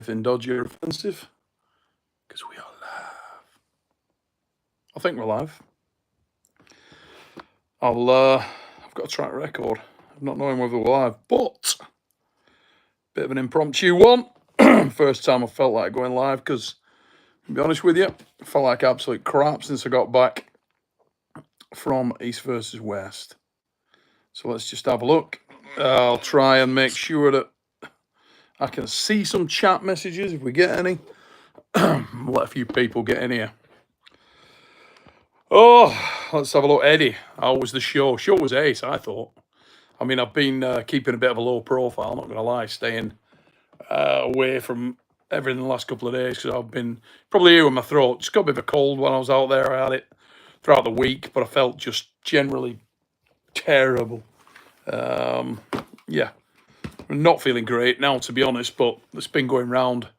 anything dodgy or offensive, because we are live. I think we're live. I've got a track record of not knowing whether we're live, but bit of an impromptu one. First time I felt like going live, because to be honest with you, I felt like absolute crap since I got back from East versus West. So let's just have a look. I'll try and make sure that I can see some chat messages if we get any. Let a few people get in here. Oh, let's have a look. Eddie, how was the show? Show was ace, I thought. I mean, I've been keeping a bit of a low profile, not going to lie, staying away from everything the last couple of days because I've been probably here with my throat. Just got a bit of a cold when I was out there. I had it throughout the week, but I felt just generally terrible. Yeah, I'm not feeling great now, to be honest, but it's been going round.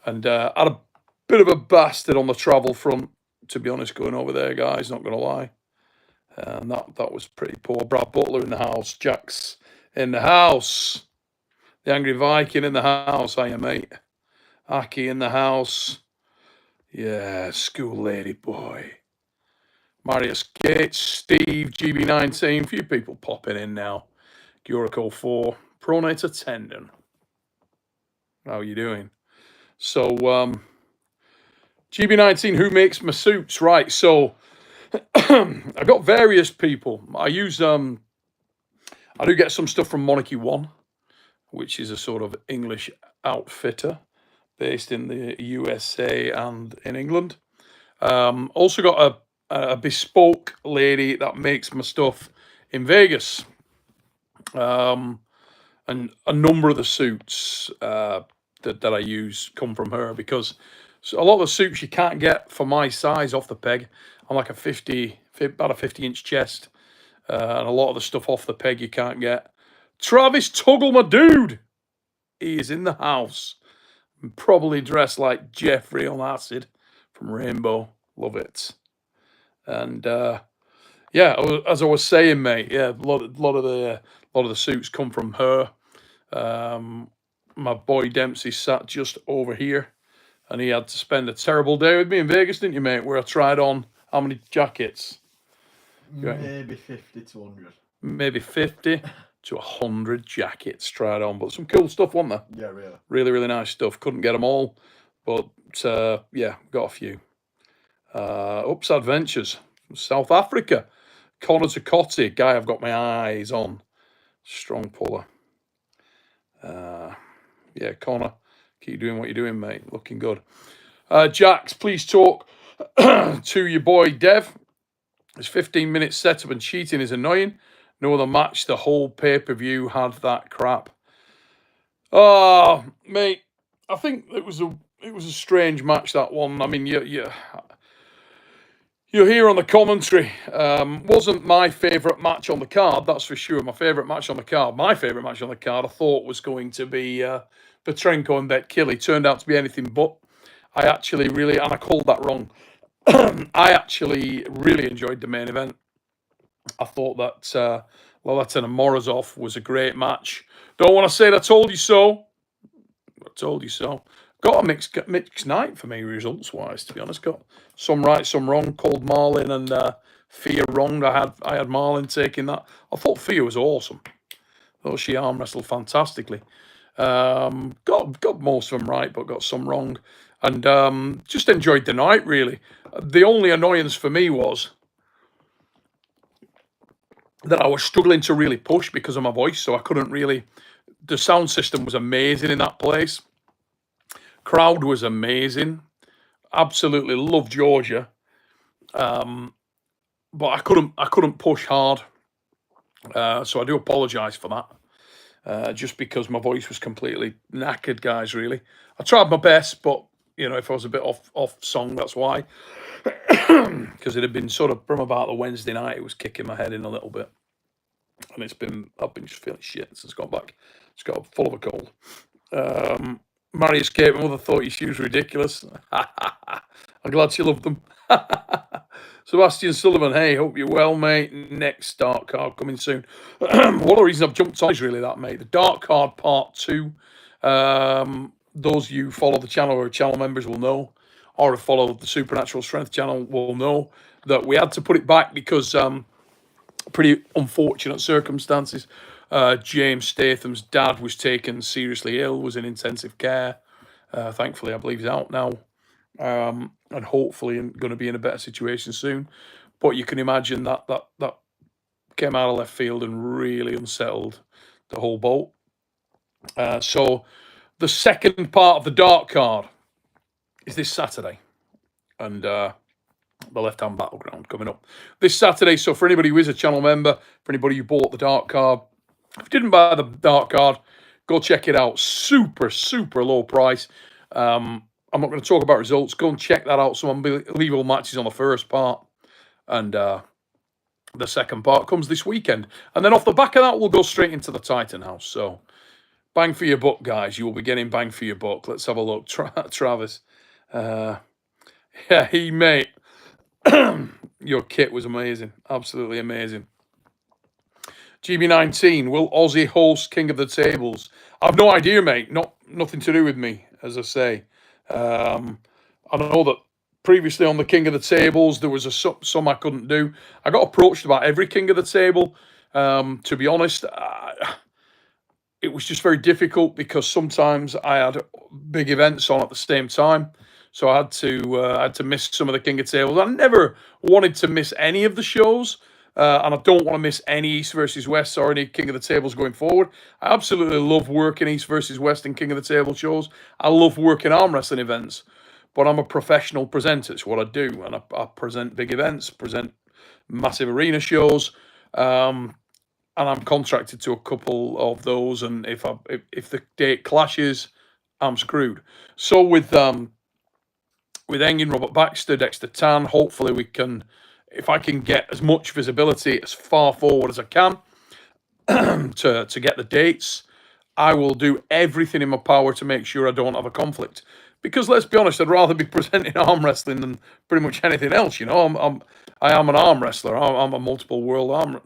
And had a bit of a bastard on the travel front, to be honest, going over there, guys, not going to lie. And that was pretty poor. Brad Butler in the house. Jack's in the house. The Angry Viking in the house. Hiya, mate. Aki in the house. Yeah, school lady boy. Marius Gates, Steve, GB19. Few people popping in now. Gurico 4. Pronator Tendon. How are you doing? So, GB19, who makes my suits? Right, so I've got various people. I use, I do get some stuff from Monarchy One, which is a sort of English outfitter based in the USA and in England. Also got a bespoke lady that makes my stuff in Vegas. And a number of the suits that I use come from her, because a lot of the suits you can't get for my size off the peg. I'm like about a 50-inch chest, and a lot of the stuff off the peg you can't get. Travis Tuggle, my dude, he is in the house. I'm probably dressed like Jeffrey on acid from Rainbow. Love it. And yeah, as I was saying, mate, yeah, a lot of the suits come from her. My boy Dempsey sat just over here, and he had to spend a terrible day with me in Vegas, didn't you, mate? Where I tried on how many jackets? Maybe 50 to 100. Maybe 50 to 100 jackets tried on, but some cool stuff, wasn't there? Yeah, really. Really, really nice stuff. Couldn't get them all, but yeah, got a few. Ups Adventures from South Africa. Connor Tacotti, guy I've got my eyes on. Strong puller. Yeah, Connor, keep doing what you're doing, mate. Looking good. Jax, please talk to your boy Dev. His 15-minute setup and cheating is annoying. No other match the whole pay-per-view had that crap. Oh, mate, I think it was a strange match, that one. I mean, you're here on the commentary. Wasn't my favourite match on the card, that's for sure. My favourite match on the card, I thought was going to be Petrenko and Betkilly. Turned out to be anything but. I actually really, and I called that wrong. I actually really enjoyed the main event. I thought that Laratt and Morozov was a great match. Don't want to say that I told you so. I told you so. Got a mixed night for me, results-wise, to be honest. Got some right, some wrong. Called Marlin and Fia wrong. I had Marlin taking that. I thought Fia was awesome. I thought she arm wrestled fantastically. Got most of them right, but got some wrong. And just enjoyed the night, really. The only annoyance for me was that I was struggling to really push because of my voice, so I couldn't really. The sound system was amazing in that place. Crowd was amazing. Absolutely loved Georgia, but I couldn't push hard. So I do apologise for that. Just because my voice was completely knackered, guys. Really, I tried my best, but you know, if I was a bit off song, that's why. Because it had been sort of from about the Wednesday night, it was kicking my head in a little bit, and I've been just feeling shit since I got back. It's got full of a cold. Marius Kate, my mother thought your shoes were ridiculous. I'm glad she loved them. Sebastian Sullivan, hey, hope you're well, mate. Next dark card coming soon. One of the reasons I've jumped on is really that, mate. The dark card part 2. those of you who follow the channel or channel members will know, or who follow the Supernatural Strength channel will know, that we had to put it back because pretty unfortunate circumstances. James Statham's dad was taken seriously ill, was in intensive care. Thankfully, I believe he's out now, and hopefully going to be in a better situation soon. But you can imagine that came out of left field and really unsettled the whole boat. So the second part of the dark card is this Saturday, and the left-hand battleground coming up this Saturday. So for anybody who is a channel member, for anybody who bought the dark card, if you didn't buy the dark card, go check it out. Super, super low price. I'm not going to talk about results. Go and check that out. Some unbelievable matches on the first part, and the second part comes this weekend. And then off the back of that, we'll go straight into the Titan House. So bang for your buck, guys. You will be getting bang for your buck. Let's have a look. Travis. Yeah, mate. Your kit was amazing. Absolutely amazing. GB19, will Aussie host King of the Tables? I've no idea, mate. Nothing to do with me, as I say. I know that previously on the King of the Tables, there was some I couldn't do. I got approached about every King of the Table. To be honest, it was just very difficult because sometimes I had big events on at the same time. So I had to miss some of the King of Tables. I never wanted to miss any of the shows. And I don't want to miss any East versus West or any King of the Tables going forward. I absolutely love working East versus West and King of the Table shows. I love working arm wrestling events. But I'm a professional presenter. It's what I do. And I present big events, present massive arena shows. And I'm contracted to a couple of those. And if the date clashes, I'm screwed. So with Engin, Robert Baxter, Dexter Tan, hopefully we can, if I can get as much visibility as far forward as I can to get the dates, I will do everything in my power to make sure I don't have a conflict. Because let's be honest, I'd rather be presenting arm wrestling than pretty much anything else. You know, I am an arm wrestler. I'm a multiple world arm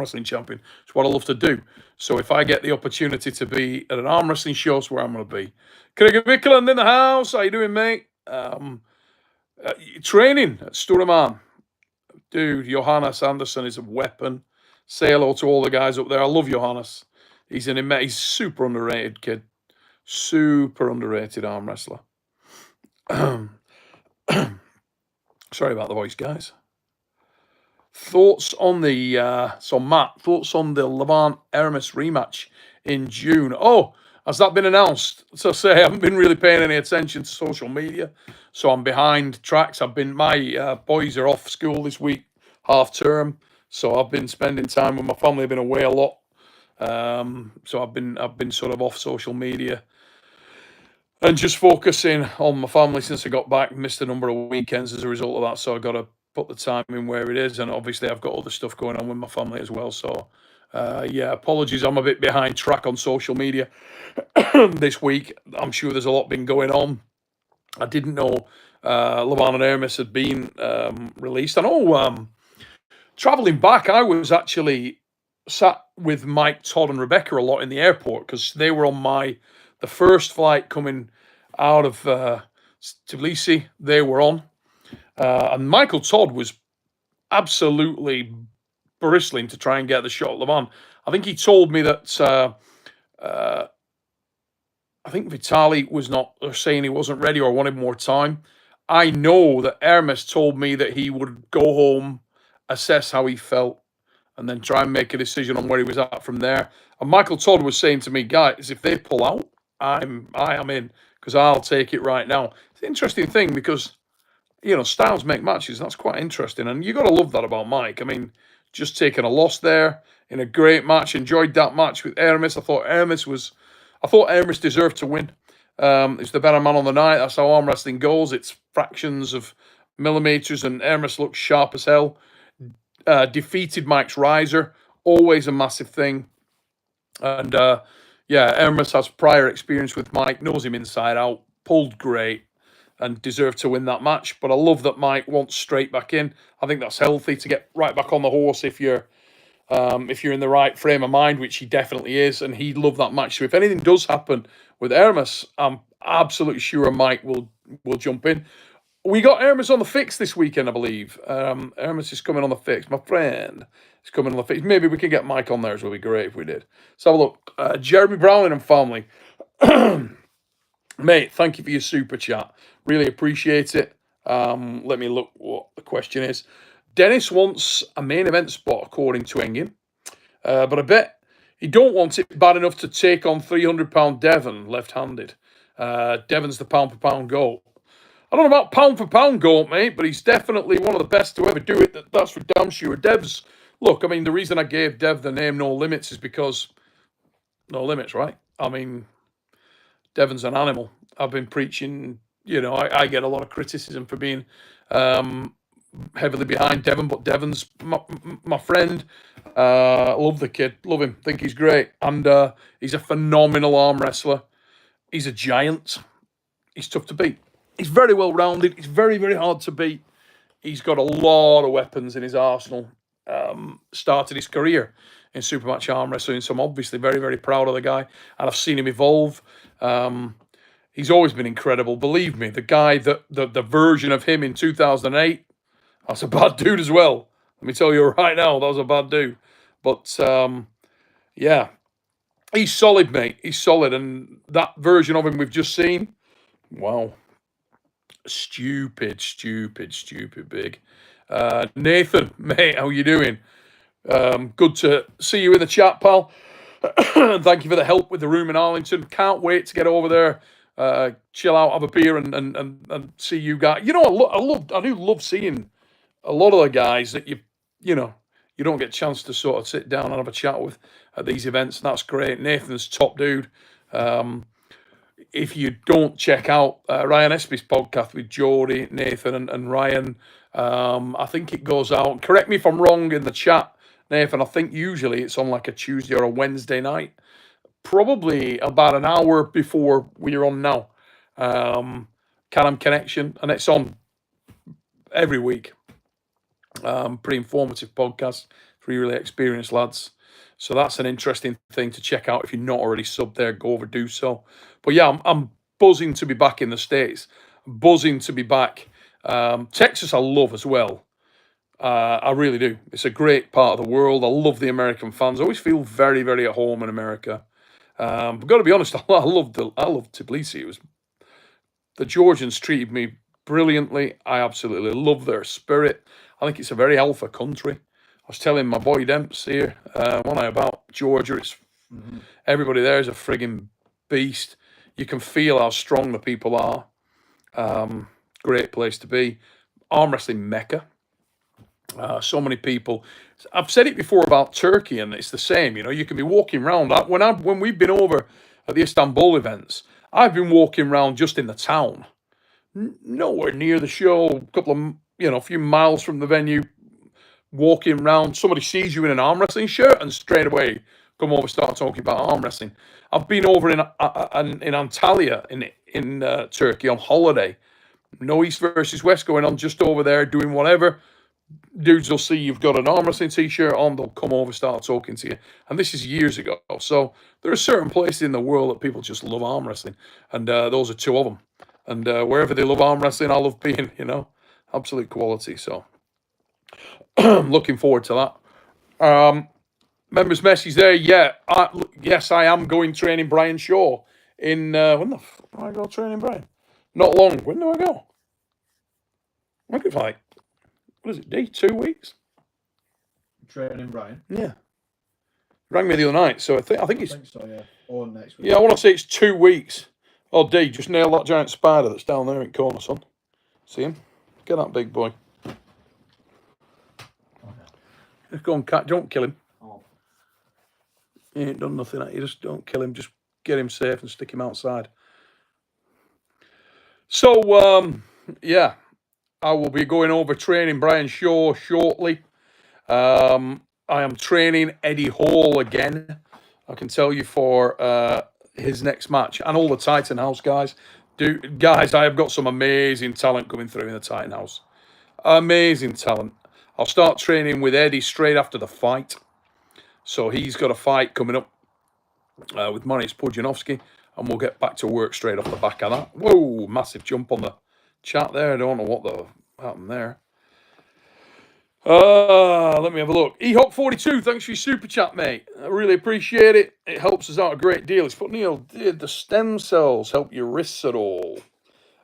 wrestling champion. It's what I love to do. So if I get the opportunity to be at an arm wrestling show, it's where I'm going to be. Craig Mickelland in the house. How you doing, mate? Training at Sturman. Dude, Johannes Anderson is a weapon. Say hello to all the guys up there. I love Johannes. He's super underrated kid. Super underrated arm wrestler. Sorry about the voice, guys. Thoughts on the Matt, thoughts on the Levant Ermes rematch in June. Oh, has that been announced? So say I haven't been really paying any attention to social media, so I'm behind tracks. My boys are off school this week, half term, so I've been spending time with my family. I've been away a lot, so I've been sort of off social media and just focusing on my family since I got back. Missed a number of weekends as a result of that, so I got to put the time in where it is, and obviously I've got other stuff going on with my family as well. So yeah, apologies, I'm a bit behind track on social media this week. I'm sure there's a lot been going on. I didn't know Levant and Ermes had been released. I know traveling back, I was actually sat with Mike, Todd and Rebecca a lot in the airport because they were on the first flight coming out of Tbilisi. They were on. And Michael Todd was absolutely bristling to try and get the shot at Levant. I think he told me that I think Vitali was not saying he wasn't ready or wanted more time. I know that Ermes told me that he would go home, assess how he felt, and then try and make a decision on where he was at from there. And Michael Todd was saying to me, guys, if they pull out, I am in because I'll take it right now. It's an interesting thing because, you know, styles make matches. That's quite interesting. And you got to love that about Mike. I mean, just taking a loss there in a great match. Enjoyed that match with Ermes. I thought Ermes deserved to win. It's the better man on the night. That's how arm wrestling goes. It's fractions of millimeters, and Ermes looks sharp as hell. Defeated Mike's riser. Always a massive thing. And yeah, Ermes has prior experience with Mike, knows him inside out, pulled great, and deserved to win that match. But I love that Mike wants straight back in. I think that's healthy to get right back on the horse if you're in the right frame of mind, which he definitely is, and he'd love that match. So if anything does happen with Ermes. I'm absolutely sure Mike will jump in. We got Ermes on the fix this weekend, I believe. Ermes is coming on the fix. My friend is coming on the fix. Maybe we can get Mike on there as well. It'd be great if we did. Let's have a look. Jeremy Browning and family. Mate, thank you for your super chat. Really appreciate it. Let me look what the question is. Dennis wants a main event spot, according to Engin. But I bet he don't want it bad enough to take on 300-pound Devon left-handed. Devon's the pound-for-pound GOAT. I don't know about pound-for-pound GOAT, mate, but he's definitely one of the best to ever do it. That's for damn sure. Dev's, look, I mean, the reason I gave Dev the name No Limits is because no limits, right? I mean, Devon's an animal. I've been preaching, you know, I get a lot of criticism for being heavily behind Devon, but Devon's my friend. Love the kid, love him, think he's great, and he's a phenomenal arm wrestler. He's a giant. He's tough to beat. He's very well rounded. He's very, very hard to beat. He's got a lot of weapons in his arsenal. Started his career in Supermatch arm wrestling, so I'm obviously very, very proud of the guy, and I've seen him evolve. He's always been incredible. Believe me, the guy, the version of him in 2008, that's a bad dude as well. Let me tell you right now, that was a bad dude. But, yeah, he's solid, mate. He's solid. And that version of him we've just seen, wow. Stupid big. Nathan, mate, how you doing? Good to see you in the chat, pal. Thank you for the help with the room in Arlington. Can't wait to get over there, chill out, have a beer, and see you guys. You know, I do love seeing a lot of the guys that you know you don't get a chance to sort of sit down and have a chat with at these events. And that's great. Nathan's top dude. If you don't check out Ryan Espy's podcast with Jody, Nathan, and Ryan, I think it goes out. Correct me if I'm wrong in the chat, Nathan. I think usually it's on like a Tuesday or a Wednesday night, probably about an hour before we're on now. Can-Am Connection, and it's on every week. Pretty informative podcast. Three really experienced lads. So that's an interesting thing to check out. If you're not already subbed there, go over, do so. But yeah, I'm buzzing to be back in the States. Buzzing to be back. Texas I love as well. I really do. It's a great part of the world. I love the American fans. I always feel very, very at home in America. But got to be honest, I loved Tbilisi. It was, the Georgians treated me brilliantly. I absolutely love their spirit. I think it's a very alpha country. I was telling my boy Demps here, one eye about Georgia. It's everybody there is a frigging beast. You can feel how strong the people are. Great place to be. Arm wrestling mecca. So many people. I've said it before about Turkey, and it's the same. You know, you can be walking around. When we've been over at the Istanbul events, I've been walking around just in the town, nowhere near the show. A couple of, a few miles from the venue. Walking around, somebody sees you in an arm wrestling shirt, and straight away come over, start talking about arm wrestling. I've been over in Antalya in Turkey on holiday. No East versus West going on, just over there doing whatever. Dudes will see you've got an arm wrestling t-shirt on, they'll come over, start talking to you. And this is years ago. So there are certain places in the world that people just love arm wrestling, and those are two of them. And wherever they love arm wrestling, I love being, absolute quality. So looking forward to that. Members message there. Yeah, yes, I am going training Brian Shaw in when the fuck do I go training Brian? Not long. When do I go? I think it's like, what is it, D? 2 weeks? Training Brian? Yeah. Rang me the other night, so I think it's. I think so, yeah. Or next week. Yeah, I want to say it's 2 weeks. Oh, D, just nail that giant spider that's down there in corner, son. See him? Get that big boy. Just go and cat. Don't kill him. Oh. He ain't done nothing. You just don't kill him. Just get him safe and stick him outside. So, yeah, I will be going over training Brian Shaw shortly. I am training Eddie Hall again. I can tell you for his next match, and all the Titan House guys. Guys, I have got some amazing talent coming through in the Titan House. Amazing talent. I'll start training with Eddie straight after the fight. So he's got a fight coming up with Mariusz Pudzianowski. and we'll get back to work straight off the back of that. Whoa, massive jump on the chat there. I don't know what the happened there. Let me have a look. eHawk42, thanks for your super chat, mate. I really appreciate it. It helps us out a great deal. It's put, Neil, did the stem cells help your wrists at all?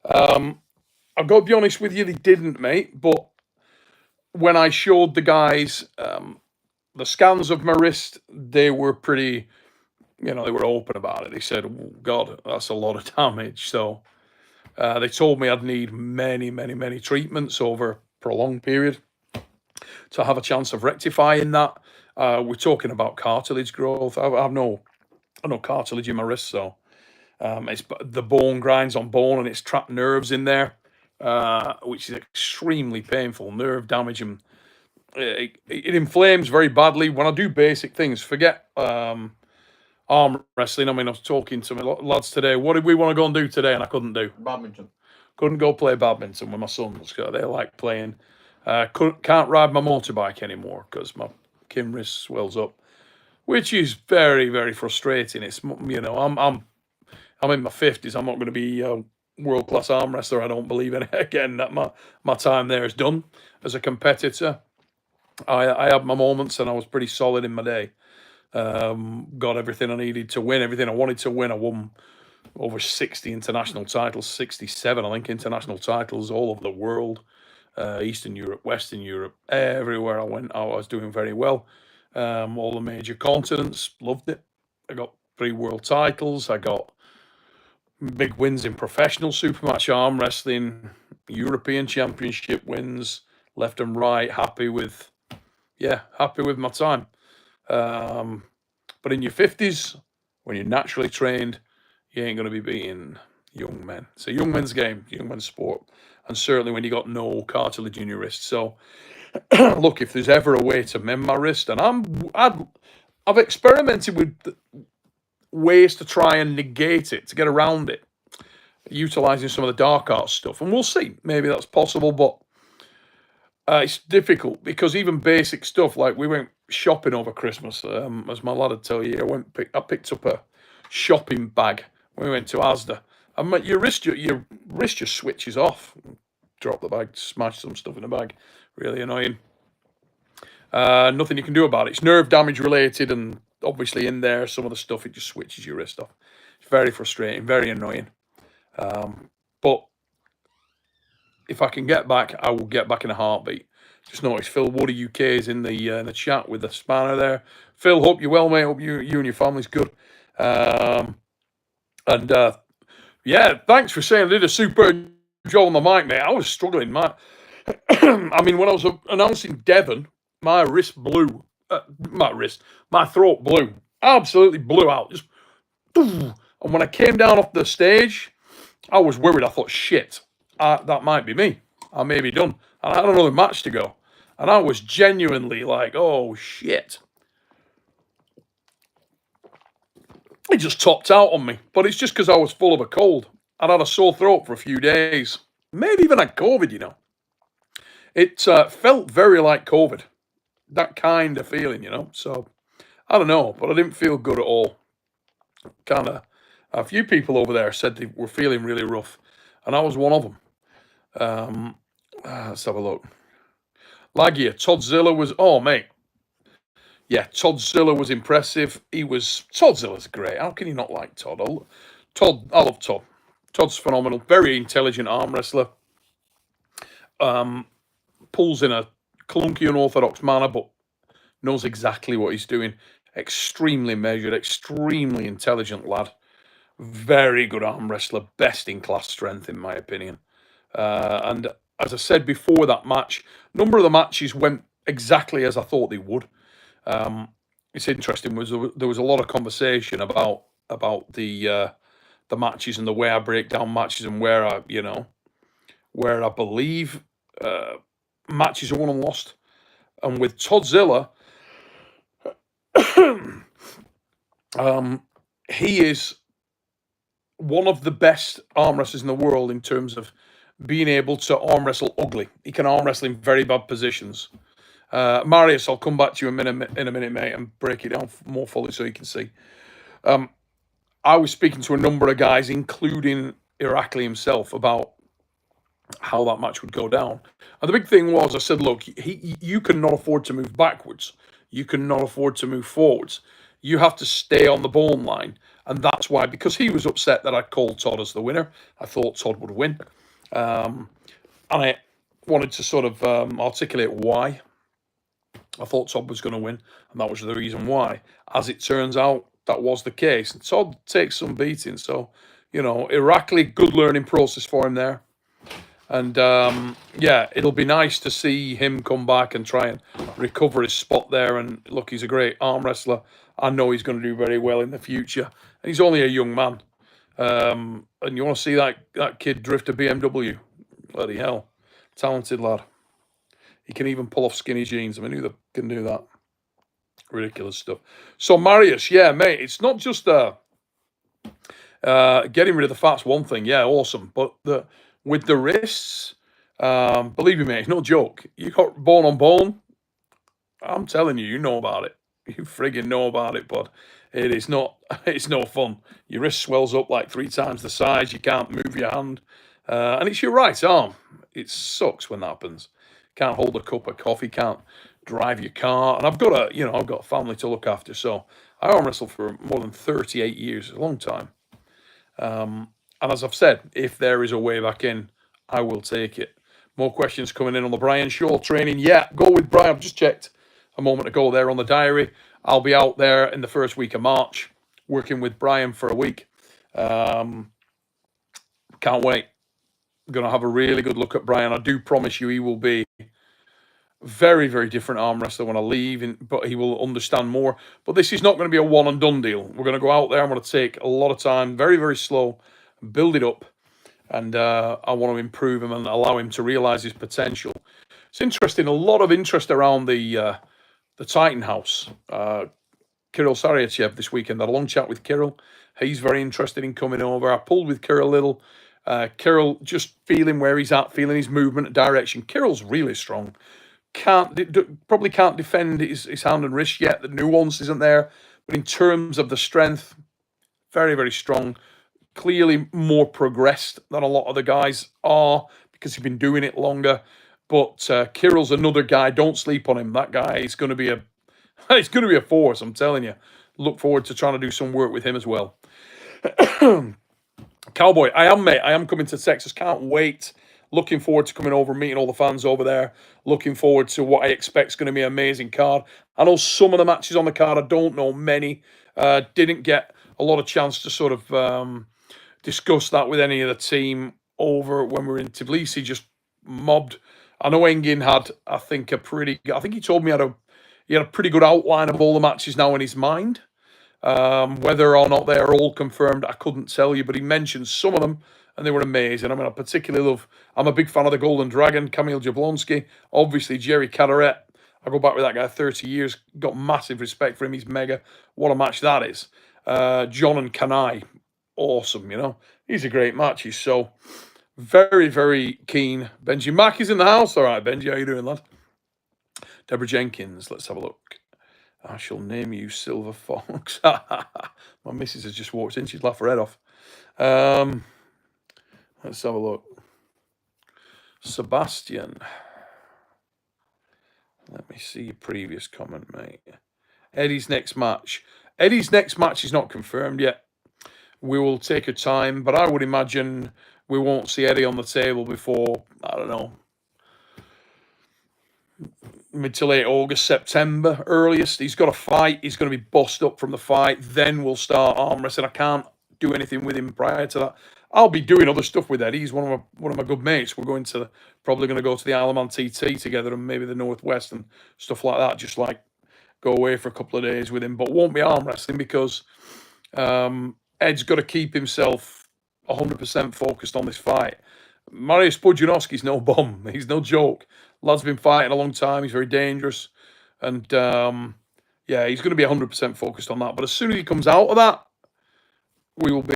I've got to be honest with you, they didn't, mate. But when I showed the guys the scans of my wrist, they were pretty, they were open about it. They said, oh, God, that's a lot of damage. So they told me I'd need many, many, many treatments over a prolonged period to have a chance of rectifying that. We're talking about cartilage growth. I have no cartilage in my wrist, so it's the bone grinds on bone and it's trapped nerves in there, which is extremely painful. Nerve damage, and it inflames very badly. When I do basic things, forget arm wrestling. I mean, I was talking to my lads today. What did we want to go and do today? And I couldn't do Badminton. Couldn't go play badminton with my sons. They like playing. Can't ride my motorbike anymore because my kin wrist swells up, which is very, very frustrating. It's, I'm in my 50s. I'm not going to be a world-class arm wrestler. I don't believe in it again. That my time there is done as a competitor. I had my moments and I was pretty solid in my day. Got everything I needed to win, everything I wanted to win. I won over 60 international titles, 67, I think, international titles all over the world. Eastern Europe, Western Europe, everywhere I went, I was doing very well. All the major continents, loved it. I got 3 world titles. I got big wins in professional supermatch arm wrestling, European championship wins, left and right. Happy with my time. But in your 50s, when you're naturally trained, you ain't going to be beating young men. It's a young men's game, young men's sport. And certainly when you got no cartilage in your wrist. So, look, if there's ever a way to mend my wrist, and I've experimented with ways to try and negate it, to get around it, utilizing some of the dark arts stuff. And we'll see. Maybe that's possible, but it's difficult because even basic stuff, like we went shopping over Christmas, as my lad would tell you, I picked up a shopping bag when we went to Asda. And your wrist just switches off. Drop the bag, smash some stuff in the bag. Really annoying. Nothing you can do about it. It's nerve damage related, and obviously in there, some of the stuff, it just switches your wrist off. It's very frustrating, very annoying. But if I can get back, I will get back in a heartbeat. Just noticed Phil Woody UK is in the chat with the spanner there. Phil, hope you're well, mate. Hope you and your family's good. Yeah, thanks for saying I did a super job on the mic, mate. I was struggling, mate. I mean, when I was announcing Devon, my wrist blew. My throat blew. Absolutely blew out. Just, and when I came down off the stage, I was worried. I thought, shit, that might be me. I may be done. And I had another match to go. And I was genuinely like, oh, shit. It just topped out on me. But it's just because I was full of a cold. I'd had a sore throat for a few days. Maybe even had COVID, you know. It felt very like COVID. That kind of feeling, you know. So, I don't know. But I didn't feel good at all. Kind of. A few people over there said they were feeling really rough. And I was one of them. Let's have a look. Lagia, Toddzilla was... Oh, mate. Yeah, Toddzilla was impressive. Todzilla's great. How can you not like Todd? I love Todd. Todd's phenomenal. Very intelligent arm wrestler. Pulls in a clunky, unorthodox manner, but knows exactly what he's doing. Extremely measured, extremely intelligent lad. Very good arm wrestler. Best in class strength, in my opinion. And as I said before that match, a number of the matches went exactly as I thought they would. It's interesting. There was a lot of conversation about the matches and the way I break down matches and where I believe matches are won and lost. And with Toddzilla, he is one of the best arm wrestlers in the world in terms of being able to arm wrestle ugly. He can arm wrestle in very bad positions. Marius, I'll come back to you in a minute, mate, and break it down more fully so you can see. I was speaking to a number of guys, including Irakli himself, about how that match would go down. And the big thing was, I said, look, you cannot afford to move backwards. You cannot afford to move forwards. You have to stay on the bone line. And that's why, because he was upset that I called Todd as the winner, I thought Todd would win. And I wanted to sort of articulate why I thought Todd was going to win. And that was the reason why. As it turns out, that was the case. And Todd takes some beating. So, you know, Irakli, good learning process for him there. And yeah, it'll be nice to see him come back and try and recover his spot there. And look, he's a great arm wrestler. I know he's going to do very well in the future. And he's only a young man. And you want to see that kid drift a BMW? Bloody hell. Talented lad. He can even pull off skinny jeans. I mean, who can do that? Ridiculous stuff. So, Marius, yeah, mate, it's not just getting rid of the fat's one thing. Yeah, awesome. But with the wrists, believe me, mate, it's no joke. You got bone on bone. I'm telling you, you know about it. You friggin' know about it, bud. It is not. It's no fun. Your wrist swells up like 3 times the size. You can't move your hand, and it's your right arm. It sucks when that happens. Can't hold a cup of coffee. Can't drive your car. And I've got a family to look after. So I arm wrestled for more than 38 years. A long time. And as I've said, if there is a way back in, I will take it. More questions coming in on the Brian Shaw training. Yeah, go with Brian. I've just checked a moment ago there on the diary. I'll be out there in the first week of March, working with Brian for a week. Can't wait. Going to have a really good look at Brian. I do promise you he will be very, very different arm wrestler when I leave, but he will understand more. But this is not going to be a one and done deal. We're going to go out there. I'm going to take a lot of time, very, very slow, build it up, and I want to improve him and allow him to realize his potential. It's interesting. A lot of interest around the Titan House. Kirill Saryachev this weekend. I had a long chat with Kirill. He's very interested in coming over. I pulled with Kirill a little. Kirill just feeling where he's at, feeling his movement and direction. Kirill's really strong. Probably can't defend his hand and wrist yet. The nuance isn't there. But in terms of the strength, very, very strong. Clearly more progressed than a lot of the guys are because he's been doing it longer. But Kirill's another guy. Don't sleep on him. That guy is going to be a force. I'm telling you. Look forward to trying to do some work with him as well. Cowboy, I am coming to Texas. Can't wait. Looking forward to coming over and meeting all the fans over there. Looking forward to what I expect is going to be an amazing card. I know some of the matches on the card. I don't know many. Didn't get a lot of chance to sort of discuss that with any of the team over when we were in Tbilisi. Just mobbed. I know Engin had, I think he told me he had a pretty good outline of all the matches now in his mind. Whether or not they're all confirmed, I couldn't tell you, but he mentioned some of them, and they were amazing. I mean, I particularly I'm a big fan of the Golden Dragon, Kamil Jablonski, obviously Jerry Caderet. I go back with that guy 30 years, got massive respect for him, he's mega. What a match that is. John and Kanai, awesome, you know. He's a great match, he's so very, very keen. Benji Mack is in the house. All right, Benji, how you doing, lad? Deborah Jenkins, let's have a look. I shall name you Silver Fox. My missus has just walked in. She's laughed her head off. Let's have a look. Sebastian. Let me see your previous comment, mate. Eddie's next match. Eddie's next match is not confirmed yet. We will take a time, but I would imagine we won't see Eddie on the table before, I don't know, mid to late August, September earliest. He's got a fight. He's going to be bossed up from the fight. Then we'll start arm wrestling. I can't do anything with him prior to that. I'll be doing other stuff with Eddie. He's one of my good mates. We're probably going to go to the Isle of Man TT together and maybe the Northwest and stuff like that. Just like go away for a couple of days with him, but won't be arm wrestling because Ed's got to keep himself 100% focused on this fight. Mariusz Pudzianowski's no bum. He's no joke. Lad's been fighting a long time. He's very dangerous. And, yeah, he's going to be 100% focused on that. But as soon as he comes out of that,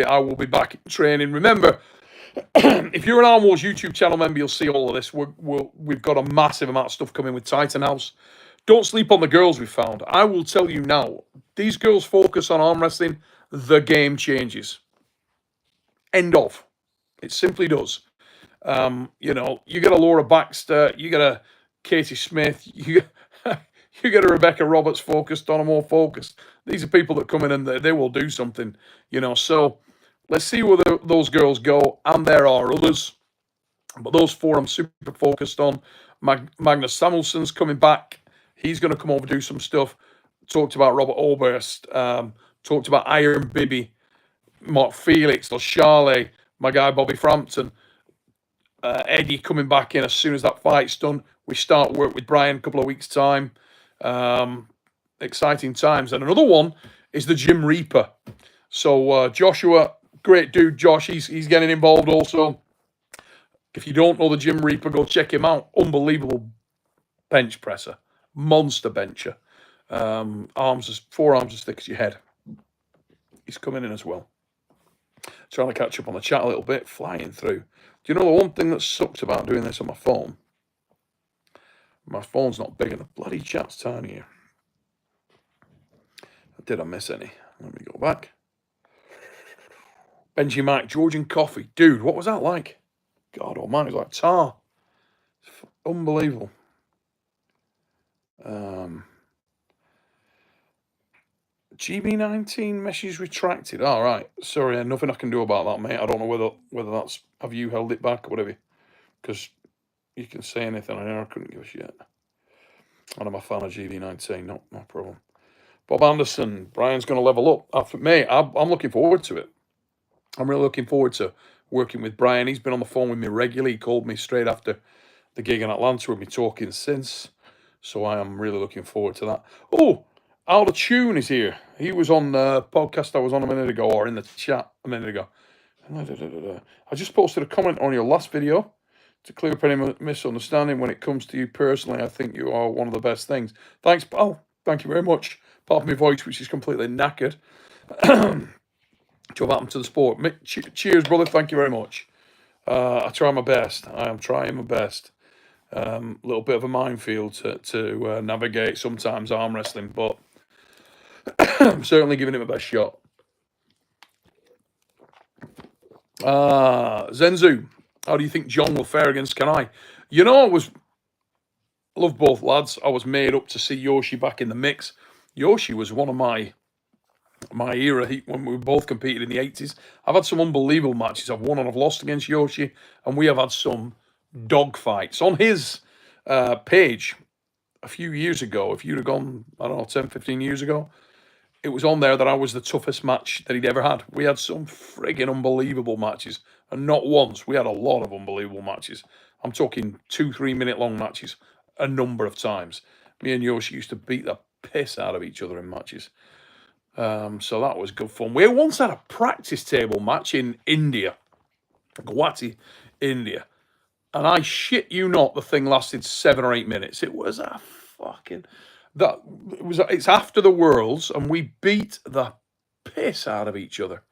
I will be back training. Remember, if you're an Arm Wars YouTube channel member, you'll see all of this. We've got a massive amount of stuff coming with Titan House. Don't sleep on the girls we've found. I will tell you now, these girls focus on arm wrestling. the game changes. End of. It simply does. You know, you get a Laura Baxter, you get a Katie Smith, you get a Rebecca Roberts focused on, a more focused. These are people that come in and they will do something, you know. So let's see where those girls go, and there are others. But those four I'm super focused on. Magnus Samuelson's coming back. He's going to come over and do some stuff. Talked about Robert Oberst. Talked about Iron Bibi, Mark Felix, Charlie, my guy Bobby Frampton. Eddie coming back in as soon as that fight's done. We start work with Brian a couple of weeks' time. Exciting times. And another one is the Jim Reaper. So Joshua, great dude, Josh, he's getting involved also. If you don't know the Jim Reaper, go check him out. Unbelievable bench presser. Monster bencher. Forearms as thick as your head. He's coming in as well. Trying to catch up on the chat a little bit, flying through. Do you know the one thing that sucks about doing this on my phone? My phone's not big enough. Bloody chat's tiny here. Did I miss any? Let me go back. Benji Mike, Georgian coffee. Dude, what was that like? God almighty, it was like tar. Unbelievable. GB19 message retracted. All right. Sorry, nothing I can do about that, mate. I don't know whether that's, have you held it back or whatever? Because you can say anything. I couldn't give a shit. I'm a fan of GB19. No problem. Bob Anderson, Brian's going to level up. Mate, I'm looking forward to it. I'm really looking forward to working with Brian. He's been on the phone with me regularly. He called me straight after the gig in Atlanta. We've been talking since. So I am really looking forward to that. Oh, Alda Tune is here. He was on the podcast I was on a minute ago, or in the chat a minute ago. I just posted a comment on your last video to clear up any misunderstanding. When it comes to you personally, I think you are one of the best things. Thanks, pal. Thank you very much. Apart from my voice, which is completely knackered. Job happened to the sport. Cheers, brother. Thank you very much. I try my best. I am trying my best. A little bit of a minefield to navigate sometimes arm wrestling, but I'm certainly giving it my best shot. Zenzu, how do you think John will fare against Kanai? You know, I love both lads. I was made up to see Yoshi back in the mix. Yoshi was one of my era when we both competed in the 80s. I've had some unbelievable matches. I've won and I've lost against Yoshi, and we have had some dog fights. On his page a few years ago, if you'd have gone, I don't know, 10, 15 years ago, it was on there that I was the toughest match that he'd ever had. We had some friggin' unbelievable matches, and not once. We had a lot of unbelievable matches. I'm talking 2-3 minute long matches a number of times. Me and Yoshi used to beat the piss out of each other in matches. So that was good fun. We once had a practice table match in India, Guwahati, India. And I shit you not, the thing lasted 7 or 8 minutes. It was a fucking... It's after the Worlds, and we beat the piss out of each other.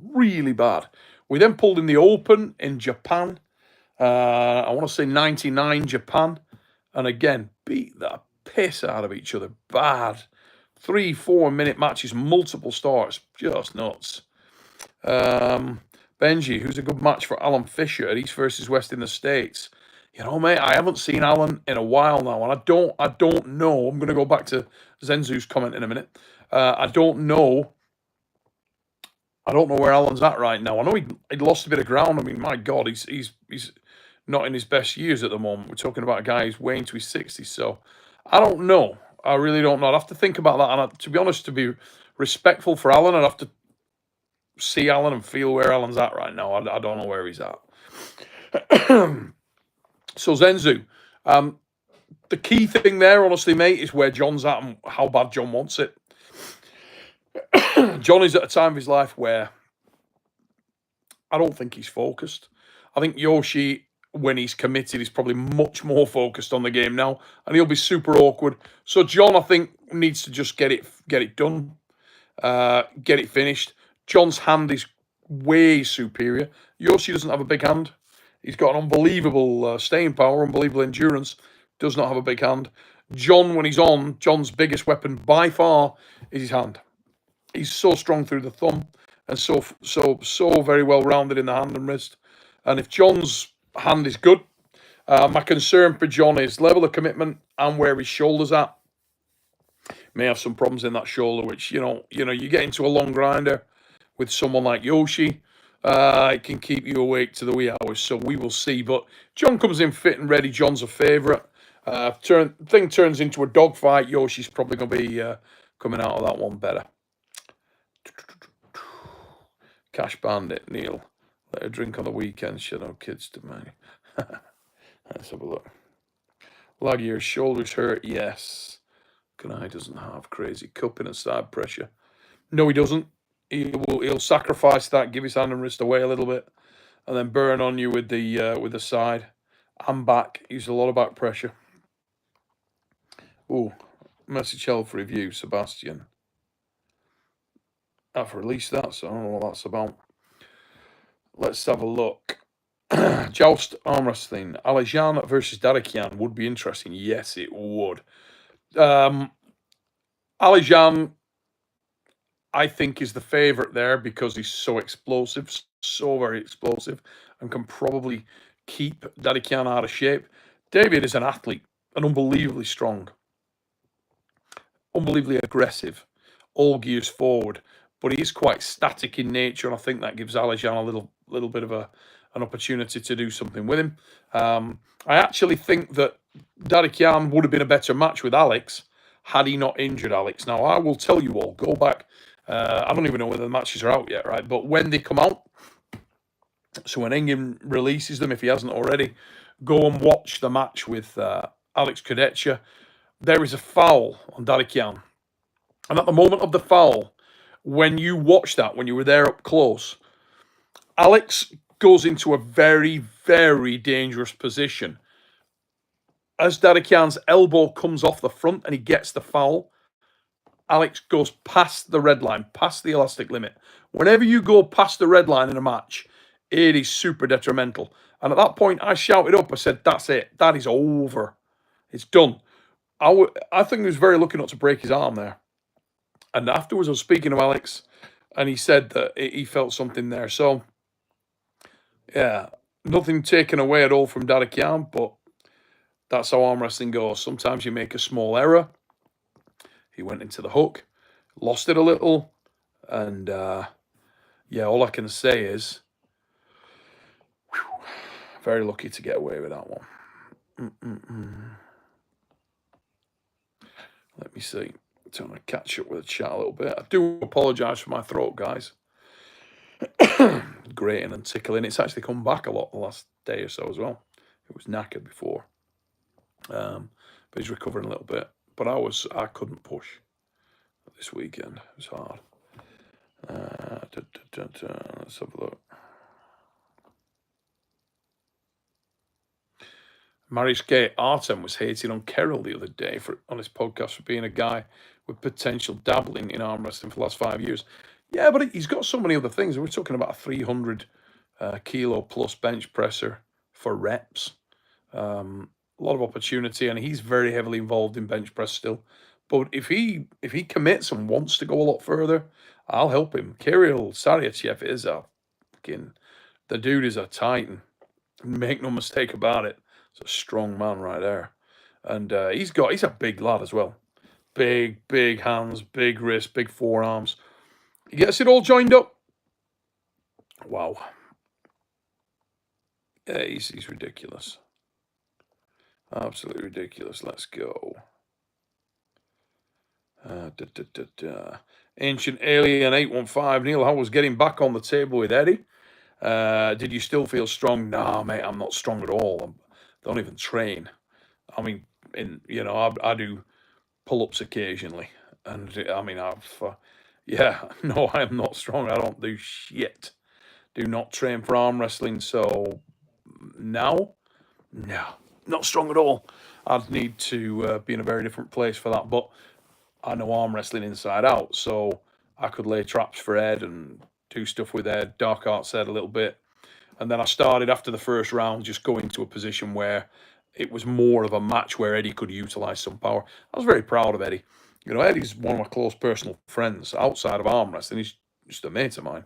Really bad. We then pulled in the Open in Japan. I want to say 99 Japan. And again, beat the piss out of each other. Bad. 3-4 minute matches, multiple starts. Just nuts. Benji, who's a good match for Alan Fisher at East versus West in the States. You know, mate, I haven't seen Alan in a while now, and I don't know. I'm going to go back to Zenzu's comment in a minute. I don't know where Alan's at right now. I know he lost a bit of ground. I mean, my God, he's not in his best years at the moment. We're talking about a guy who's way into his 60s, so I don't know. I really don't know. I'd have to think about that, and to be honest, to be respectful for Alan, I'd have to see Alan and feel where Alan's at right now. I don't know where he's at. So Zenzu, the key thing there, honestly, mate, is where John's at and how bad John wants it. John is at a time of his life where I don't think he's focused. I think Yoshi, when he's committed, is probably much more focused on the game now, and he'll be super awkward. So John, I think, needs to just get it done, get it finished. John's hand is way superior. Yoshi doesn't have a big hand. He's got an unbelievable staying power, unbelievable endurance. Does not have a big hand. John, when he's on, John's biggest weapon by far is his hand. He's so strong through the thumb and so very well rounded in the hand and wrist. And if John's hand is good, my concern for John is level of commitment and where his shoulder's at. May have some problems in that shoulder, which you get into a long grinder with someone like Yoshi. It can keep you awake to the wee hours, so we will see. But John comes in fit and ready. John's a favourite. Thing turns into a dogfight. Yoshi's probably going to be coming out of that one better. Cash Bandit, Neil. Let her drink on the weekends. Should no kids to me. Let's have a look. Lad, your shoulders hurt. Yes. Gennady doesn't have crazy cupping and side pressure. No, he doesn't. He'll sacrifice that, give his hand and wrist away a little bit, and then burn on you with the side and back. Use a lot of back pressure. Ooh, message held for review, Sebastian. I've released that, so I don't know what that's about. Let's have a look. Joust arm wrestling. Alijan versus Darikian would be interesting. Yes, it would. Alijan, I think, is the favourite there because he's so explosive, so very explosive, and can probably keep Darikian out of shape. David is an athlete, and unbelievably strong, unbelievably aggressive, all gears forward, but he is quite static in nature, and I think that gives Alijan a little bit of an opportunity to do something with him. I actually think that Darikian would have been a better match with Alex had he not injured Alex. Now, I will tell you all, go back. I don't even know whether the matches are out yet, right? But when they come out, so when Engin releases them, if he hasn't already, go and watch the match with Alex Kadecha. There is a foul on Darikian. And at the moment of the foul, when you watch that, when you were there up close, Alex goes into a very, very dangerous position. As Darikian's elbow comes off the front and he gets the foul, Alex goes past the red line, past the elastic limit. Whenever you go past the red line in a match, it is super detrimental. And at that point, I shouted up. I said, that's it. That is over. It's done. I think he was very lucky not to break his arm there. And afterwards, I was speaking to Alex, and he said that he felt something there. So, yeah, nothing taken away at all from Darikian, but that's how arm wrestling goes. Sometimes you make a small error. He went into the hook, lost it a little, and yeah, all I can say is very lucky to get away with that one. Let me see. I'm trying to catch up with the chat a little bit. I do apologise for my throat, guys. Grating and tickling. It's actually come back a lot the last day or so as well. It was knackered before. But he's recovering a little bit. But I couldn't push this weekend. It was hard. Let's have a look. Mariske Artem was hating on Kerrol the other day on his podcast for being a guy with potential dabbling in arm wrestling for the last 5 years. Yeah, but he's got so many other things. We're talking about a 300 kilo plus bench presser for reps. A lot of opportunity, and he's very heavily involved in bench press still. But if he commits and wants to go a lot further, I'll help him. Kirill Saryatchev is the dude is a titan. Make no mistake about it. It's a strong man right there. And he's a big lad as well. Big hands, big wrists, big forearms. He gets it all joined up. Wow. Yeah, he's ridiculous. Absolutely ridiculous. Let's go. Ancient Alien 815. Neil, how was getting back on the table with Eddie? Did you still feel strong? Nah, mate, I'm not strong at all. I don't even train. I mean, I do pull-ups occasionally. And I mean, no, I am not strong. I don't do shit. Do not train for arm wrestling. So now, no, not strong at all. I'd need to be in a very different place for that. But I know arm wrestling inside out, so I could lay traps for Ed and do stuff with Ed, dark arts Ed a little bit. And then I started after the first round just going to a position where it was more of a match where Eddie could utilise some power. I was very proud of Eddie. You know, Eddie's one of my close personal friends outside of arm wrestling. He's just a mate of mine.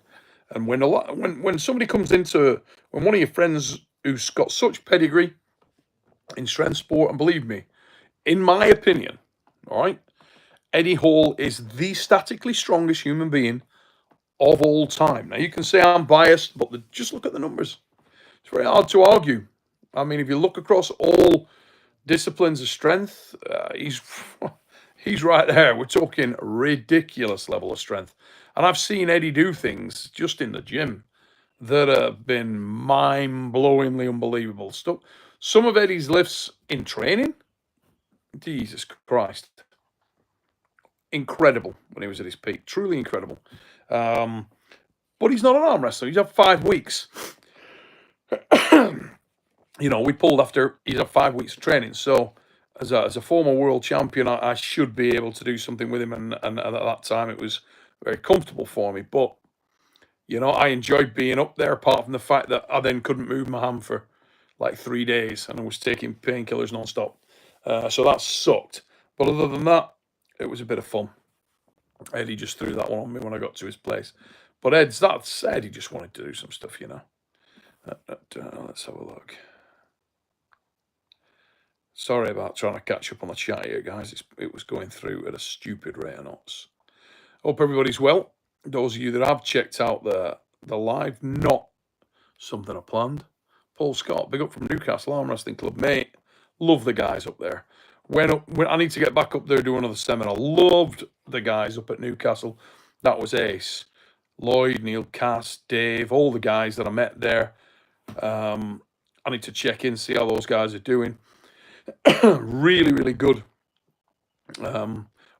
And when somebody comes into, when one of your friends who's got such pedigree in strength sport, and believe me, in my opinion, all right, Eddie Hall is the statically strongest human being of all time. Now, you can say I'm biased, but just look at the numbers. It's very hard to argue. I mean, if you look across all disciplines of strength, he's right there. We're talking ridiculous level of strength. And I've seen Eddie do things just in the gym that have been mind-blowingly unbelievable stuff. Some of Eddie's lifts in training, Jesus Christ, incredible when he was at his peak. Truly incredible. But he's not an arm wrestler. He's had 5 weeks. You know, we pulled after he's had 5 weeks of training. So as a former world champion, I should be able to do something with him. And at that time, it was very comfortable for me. But, you know, I enjoyed being up there, apart from the fact that I then couldn't move my hand for like 3 days. And I was taking painkillers nonstop. So that sucked. But other than that, it was a bit of fun. Eddie just threw that one on me when I got to his place. But that said, he just wanted to do some stuff, you know. Let's have a look. Sorry about trying to catch up on the chat here, guys. It was going through at a stupid rate of knots. Hope everybody's well. Those of you that have checked out the live, not something I planned. Paul Scott, big up from Newcastle Arm Wrestling Club, mate. Love the guys up there. When I need to get back up there, do another seminar. Loved the guys up at Newcastle. That was ace. Lloyd, Neil Cass, Dave, all the guys that I met there. I need to check in, see how those guys are doing. Really, really good.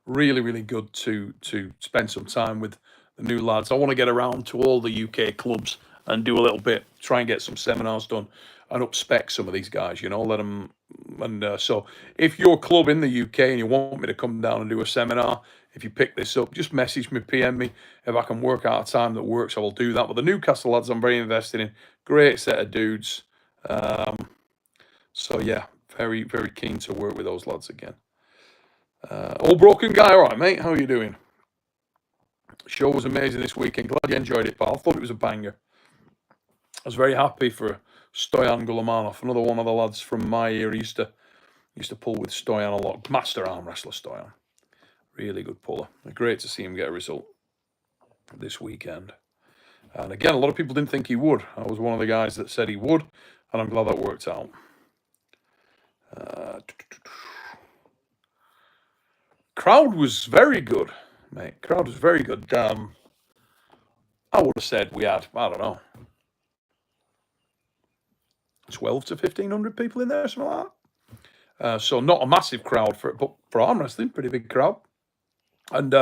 Really, really good to spend some time with the new lads. I want to get around to all the UK clubs and do a little bit, try and get some seminars done and up-spec some of these guys, you know, let them. And so if you're a club in the UK and you want me to come down and do a seminar, if you pick this up, just message me, PM me. If I can work out a time that works, I will do that. But the Newcastle lads I'm very invested in. Great set of dudes. So, yeah, very, very keen to work with those lads again. Old Broken Guy, all right, mate. How are you doing? Show was amazing this weekend. Glad you enjoyed it, pal. I thought it was a banger. I was very happy for Stoyan Gulamanov, another one of the lads from my era. Used to pull with Stoyan a lot. Master arm wrestler Stoyan. Really good puller. Great to see him get a result this weekend. And again, a lot of people didn't think he would. I was one of the guys that said he would, and I'm glad that worked out. Crowd was very good, mate. Crowd was very good. I would have said we had, I don't know, 12 to 1,500 people in there, something like that. So not a massive crowd but for arm wrestling, pretty big crowd. And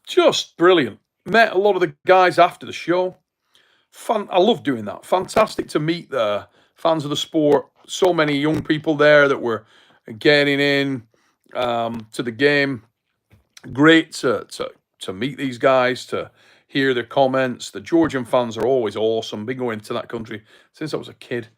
just brilliant. Met a lot of the guys after the show. Fun. I love doing that. Fantastic to meet the fans of the sport. So many young people there that were getting in to the game. Great to meet these guys, to hear their comments. The Georgian fans are always awesome. Been going to that country since I was a kid.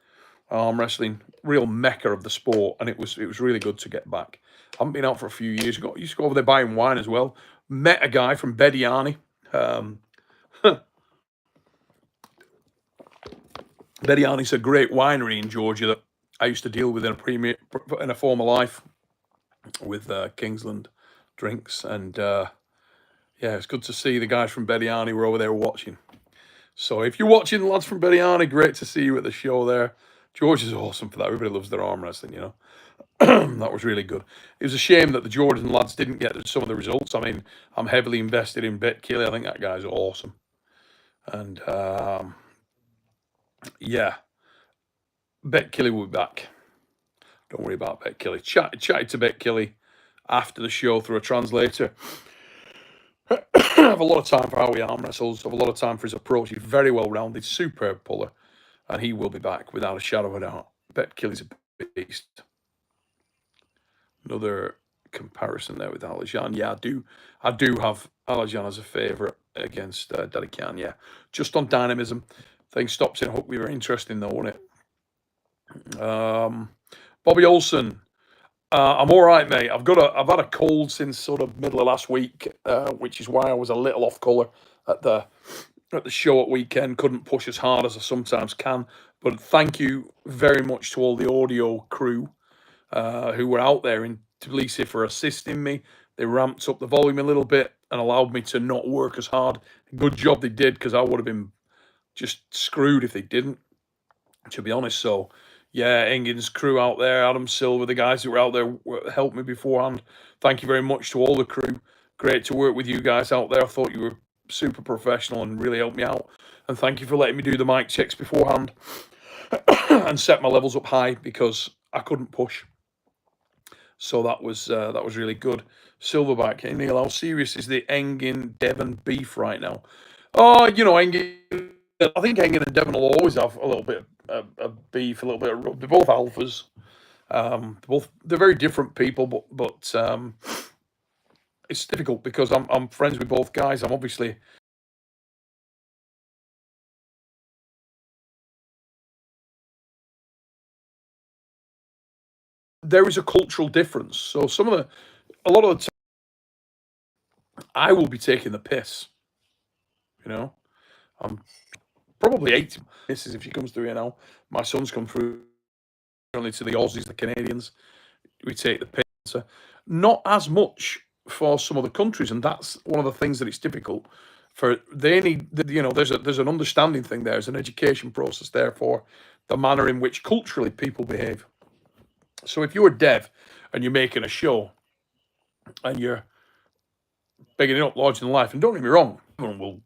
Arm wrestling, real mecca of the sport, and it was really good to get back. I haven't been out for a few years. Used to go over there buying wine as well. Met a guy from Bediani. Bediani's a great winery in Georgia that I used to deal with in a former life with Kingsland Drinks, and yeah, it's good to see the guys from Bediani were over there watching. So if you're watching, lads from Bediani, great to see you at the show there. George is awesome for that. Everybody loves their arm wrestling, you know. That was really good. It was a shame that the Jordan lads didn't get some of the results. I mean, I'm heavily invested in Bet Kelly. I think that guy's awesome. And yeah, Bet Kelly will be back. Don't worry about Bet Kelly. Chatted to Bet Kelly after the show through a translator. I have a lot of time for how he arm wrestles. I have a lot of time for his approach. He's very well rounded, superb puller, and he will be back without a shadow of a doubt. Bet Kelly's a beast. Another comparison there with Alajan. Yeah, I do have Alajan as a favourite against Daddy Khan. Yeah, just on dynamism. Thing stops in. I hope we were interesting though, wasn't it? Bobby Olsen. I'm all right, mate. I've had a cold since sort of middle of last week, which is why I was a little off colour at the show at weekend. Couldn't push as hard as I sometimes can. But thank you very much to all the audio crew who were out there in Tbilisi for assisting me. They ramped up the volume a little bit and allowed me to not work as hard. Good job they did, because I would have been just screwed if they didn't, to be honest. So, yeah, Engin's crew out there, Adam Silver, the guys who were out there helped me beforehand. Thank you very much to all the crew. Great to work with you guys out there. I thought you were super professional and really helped me out. And thank you for letting me do the mic checks beforehand and set my levels up high, because I couldn't push. So that was really good. Silverback, hey Neil, how serious is the Engin Devon beef right now? Oh, Engin. I think Engin and Devon will always have a little bit of beef, a little bit of. They're both alphas. They're very different people, but it's difficult because I'm friends with both guys. I'm obviously. There is a cultural difference. So a lot of the time, I will be taking the piss. I'm probably 80. This is if she comes through here now. My son's come through only to the Aussies, the Canadians. We take the piss. Not as much for some other countries, and that's one of the things that it's difficult for. They need, there's an understanding thing there. There's an education process there for the manner in which culturally people behave. So if you're a dev and you're making a show and you're bigging it up larger than life, and don't get me wrong, everyone will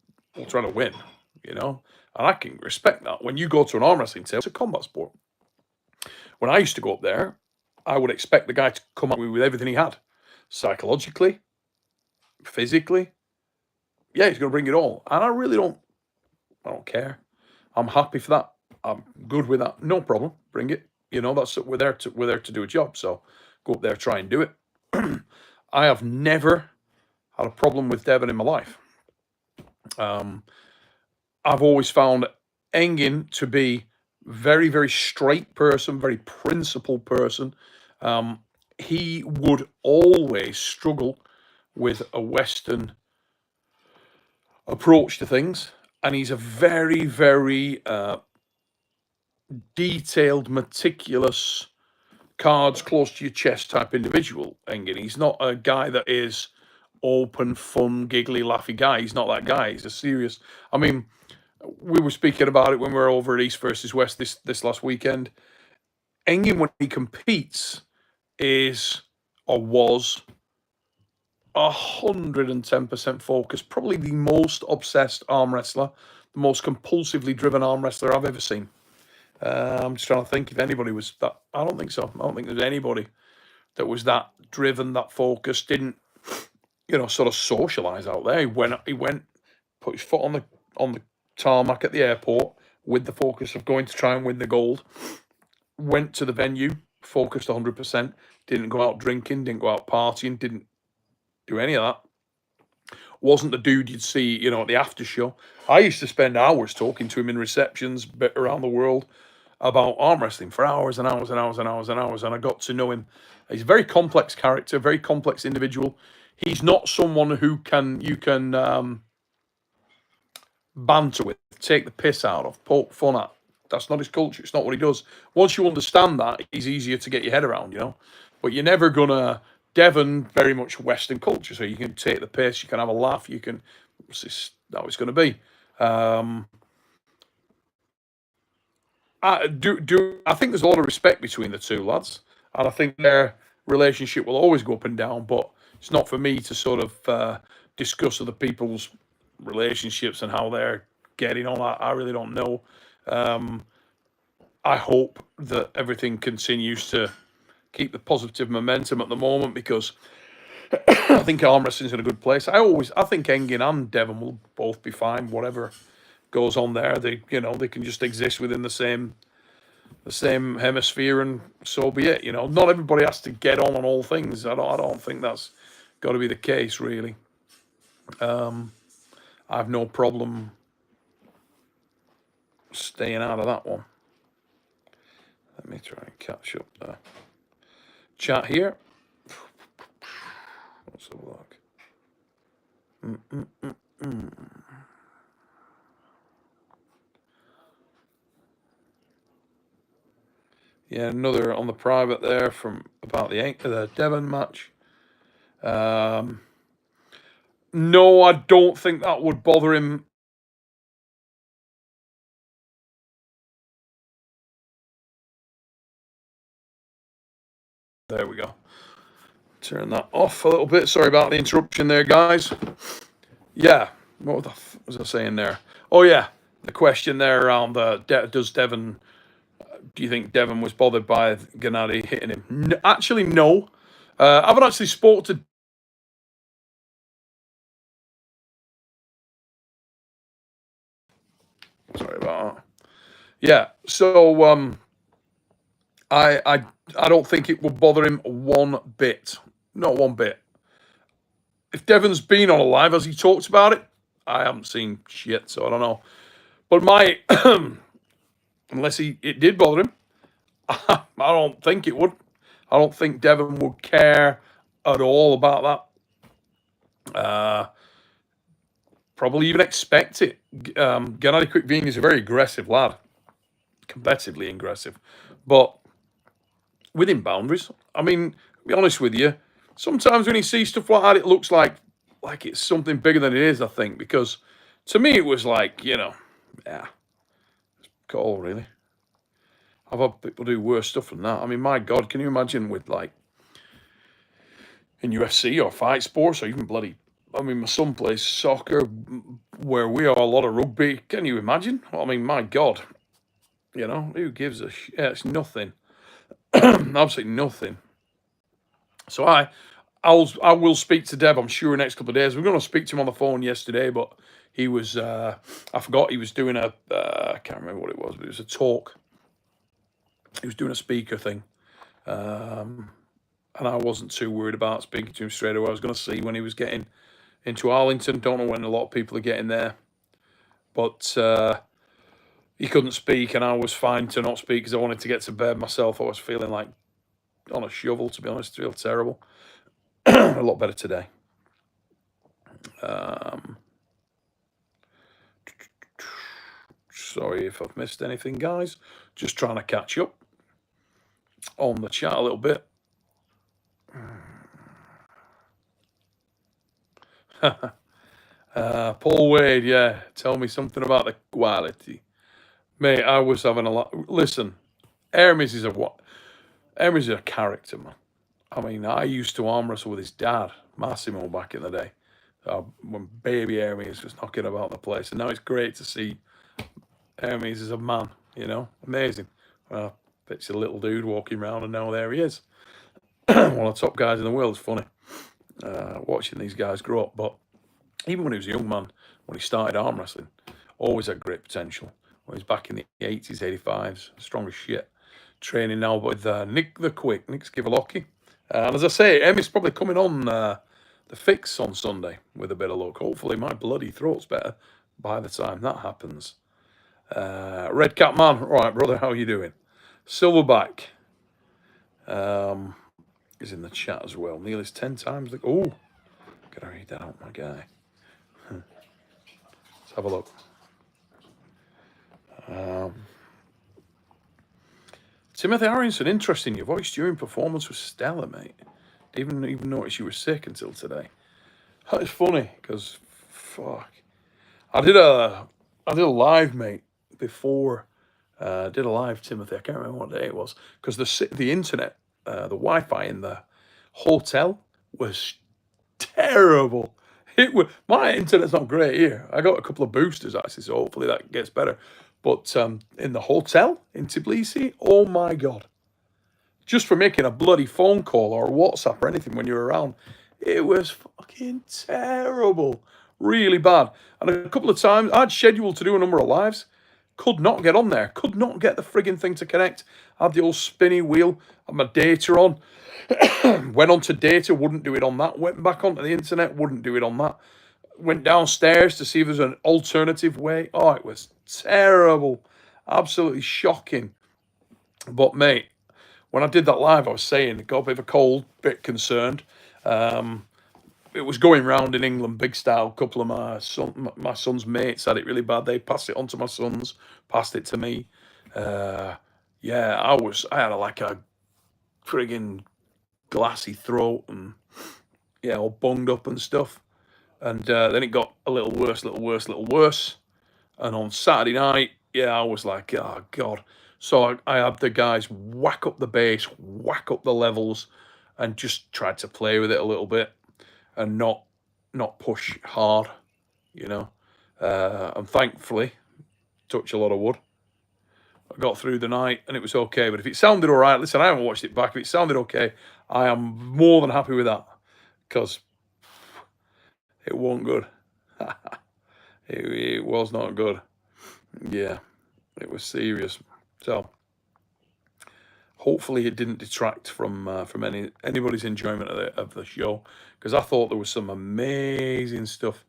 try to win, and I can respect that. When you go to an arm wrestling table, it's a combat sport. When I used to go up there, I would expect the guy to come up with everything he had, psychologically, physically. Yeah, he's going to bring it all, and I don't care. I'm happy for that. I'm good with that. No problem. Bring it. That's we're there to do a job. So go up there, try and do it. I have never had a problem with Devon in my life. I've always found Engin to be very, very straight person, very principled person. He would always struggle with a Western approach to things, and he's a very, very detailed, meticulous, cards close to your chest type individual. Engin, he's not a guy that is open, fun, giggly, laughy guy. He's not that guy. He's a serious. I mean, we were speaking about it when we were over at East versus West this last weekend. Engin, when he competes, is or was 110% focused. Probably the most obsessed arm wrestler, the most compulsively driven arm wrestler I've ever seen. I'm just trying to think if anybody was that. I don't think so. I don't think there's anybody that was that driven, that focused. Didn't sort of socialize out there. He went, put his foot on the tarmac at the airport with the focus of going to try and win the gold. Went to the venue, focused 100%. Didn't go out drinking, didn't go out partying, didn't do any of that. Wasn't the dude you'd see, at the after show. I used to spend hours talking to him in receptions around the world about arm wrestling for hours and hours and hours and hours and hours, and I got to know him. He's a very complex character, very complex individual. He's not someone who you can banter with, take the piss out of, poke fun at. That's not his culture. It's not what he does. Once you understand that, he's easier to get your head around, But you're never gonna. Devon, very much Western culture, so you can take the piss, you can have a laugh, you can. That's how it's going to be. I think there's a lot of respect between the two lads, and I think their relationship will always go up and down. But it's not for me to sort of discuss other people's relationships and how they're getting on. I really don't know. I hope that everything continues to keep the positive momentum at the moment, because I think arm wrestling's in a good place. I think Engin and Devon will both be fine. Whatever goes on there, they can just exist within the same hemisphere, and so be it. Not everybody has to get on all things. I don't think that's got to be the case, really. I have no problem staying out of that one. Let me try and catch up there. chat here. Let's have a look. Yeah, another on the private there from about the Devon match. No, I don't think that would bother him. There we go. Turn that off a little bit. Sorry about the interruption there, guys. Yeah, what was I saying there? Oh, yeah, the question there around does Devon... Do you think Devon was bothered by Gennady hitting him? Actually, no. I haven't actually spoke to... Sorry about that. Yeah, so I don't think it would bother him one bit. Not one bit. If Devon's been on a live, as he talked about it, I haven't seen shit, so I don't know. But unless it did bother him, I don't think it would. I don't think Devon would care at all about that. Probably even expect it. Gennady Quickveen is a very aggressive lad, competitively aggressive, but within boundaries. I mean, to be honest with you, sometimes when you see stuff like that, it looks like it's something bigger than it is, I think, because to me it was like, yeah, call really. I've had people do worse stuff than that. I mean, my God, can you imagine with like in UFC or fight sports or even bloody, I mean, my son plays soccer where we are a lot of rugby. Can you imagine? I mean, my God, who gives a shit? It's nothing. Absolutely nothing. So I will speak to Dev, I'm sure, next couple of days. We're going to speak to him on the phone yesterday, but he was, I forgot he was doing I can't remember what it was, but it was a talk. He was doing a speaker thing. And I wasn't too worried about speaking to him straight away. I was going to see when he was getting into Arlington. Don't know when a lot of people are getting there. But he couldn't speak, and I was fine to not speak because I wanted to get to bed myself. I was feeling like on a shovel, to be honest. I feel terrible. A lot better today. Sorry if I've missed anything, guys. Just trying to catch up on the chat a little bit. Paul Wade, yeah. Tell me something about the quality. Mate, I was having a lot. Listen, Ermes is a character, man. I mean, I used to arm wrestle with his dad, Massimo, back in the day. When baby Ermes was knocking about the place. And now it's great to see Ermes as a man, amazing. Picture a little dude walking around and now there he is. One of the top guys in the world. It's funny watching these guys grow up. But even when he was a young man, when he started arm wrestling, always had great potential. When he was back in the 80s, 85s, strong as shit. Training now with Nick Skivalocki. And as I say, Emmy's probably coming on the fix on Sunday with a bit of luck. Hopefully my bloody throat's better by the time that happens. Red Cat Man, all right, brother, how are you doing? Silverback is in the chat as well. Neil is 10 times. Oh, gotta read that out, my guy. Let's have a look. Timothy Arinson, interesting. Your voice during performance was stellar, mate. Didn't even notice you were sick until today. That is funny because, fuck, I did a live, mate, before. Did a live, Timothy. I can't remember what day it was because the internet, the Wi-Fi in the hotel was terrible. My internet's not great here. I got a couple of boosters actually, so hopefully that gets better. But in the hotel in Tbilisi, oh my God. Just for making a bloody phone call or WhatsApp or anything when you're around, it was fucking terrible. Really bad. And a couple of times, I'd scheduled to do a number of lives. Could not get on there. Could not get the frigging thing to connect. I had the old spinny wheel. Had my data on. Went onto data, wouldn't do it on that. Went back onto the internet, wouldn't do it on that. Went downstairs to see if there's an alternative way. Oh, it was terrible. Absolutely shocking. But, mate, when I did that live, I was saying, got a bit of a cold, bit concerned. It was going round in England, big style. A couple of my son's mates had it really bad. They passed it on to my sons, passed it to me. Yeah, I had like a friggin' glassy throat and yeah, all bunged up and stuff. And then it got a little worse, little worse. And on Saturday night, yeah, I was like, oh God. So I had the guys whack up the bass, whack up the levels, and just tried to play with it a little bit and not push hard, you know. And thankfully, touch a lot of wood, I got through the night and it was okay. But if it sounded all right, listen, I haven't watched it back. If it sounded okay, I am more than happy with that because it wasn't good. It was not good. Yeah, it was serious. So hopefully it didn't detract from anybody's enjoyment of the show, because I thought there was some amazing stuff.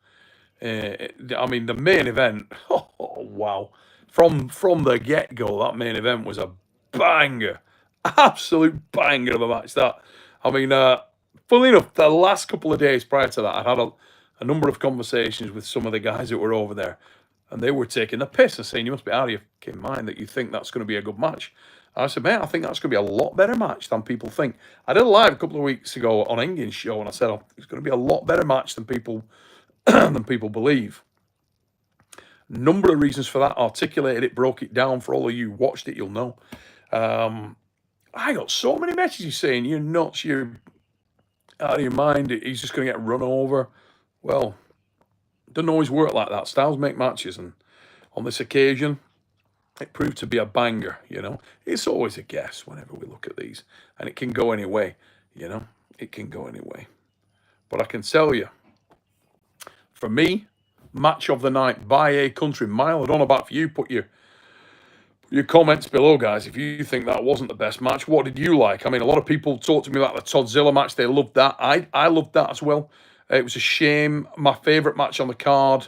I mean, the main event. Oh, wow! From the get go, that main event was a banger, absolute banger of a match. That, I mean, funnily enough, the last couple of days prior to that, I had a number of conversations with some of the guys that were over there, and they were taking the piss and saying, "You must be out of your fucking mind that you think that's going to be a good match." I said, "Mate, I think that's going to be a lot better match than people think." I did a live a couple of weeks ago on Engin's show, and I said, "Oh, it's going to be a lot better match than people than people believe." Number of reasons for that. Articulated it, broke it down. For all of you who watched it, you'll know. I got so many messages saying, "You're nuts. You're out of your mind. He's just going to get run over." Well, it doesn't always work like that. Styles make matches, and on this occasion, it proved to be a banger, you know. It's always a guess whenever we look at these, and it can go any way, you know. It can go any way. But I can tell you, for me, match of the night by a country mile. I don't know about for you. Put your comments below, guys, if you think that wasn't the best match. What did you like? I mean, a lot of people talked to me about the Toddzilla match. They loved that. I loved that as well. It was a shame. My favourite match on the card,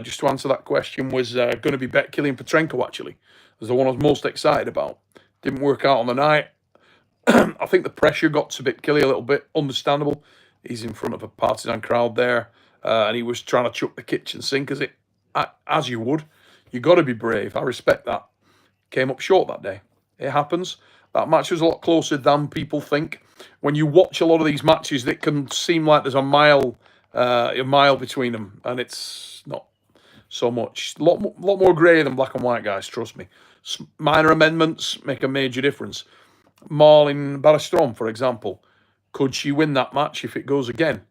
just to answer that question, was going to be Killian Petrenko, actually. It was the one I was most excited about. Didn't work out on the night. I think the pressure got to Killy a little bit. Understandable. He's in front of a partisan crowd there, and he was trying to chuck the kitchen sink as you would. You got to be brave. I respect that. Came up short that day. It happens. That match was a lot closer than people think. When you watch a lot of these matches, it can seem like there's a mile between them, and it's not so much. A lot more grey than black and white, guys. Trust me. Minor amendments make a major difference. Marlin Barristrom, for example, could she win that match if it goes again?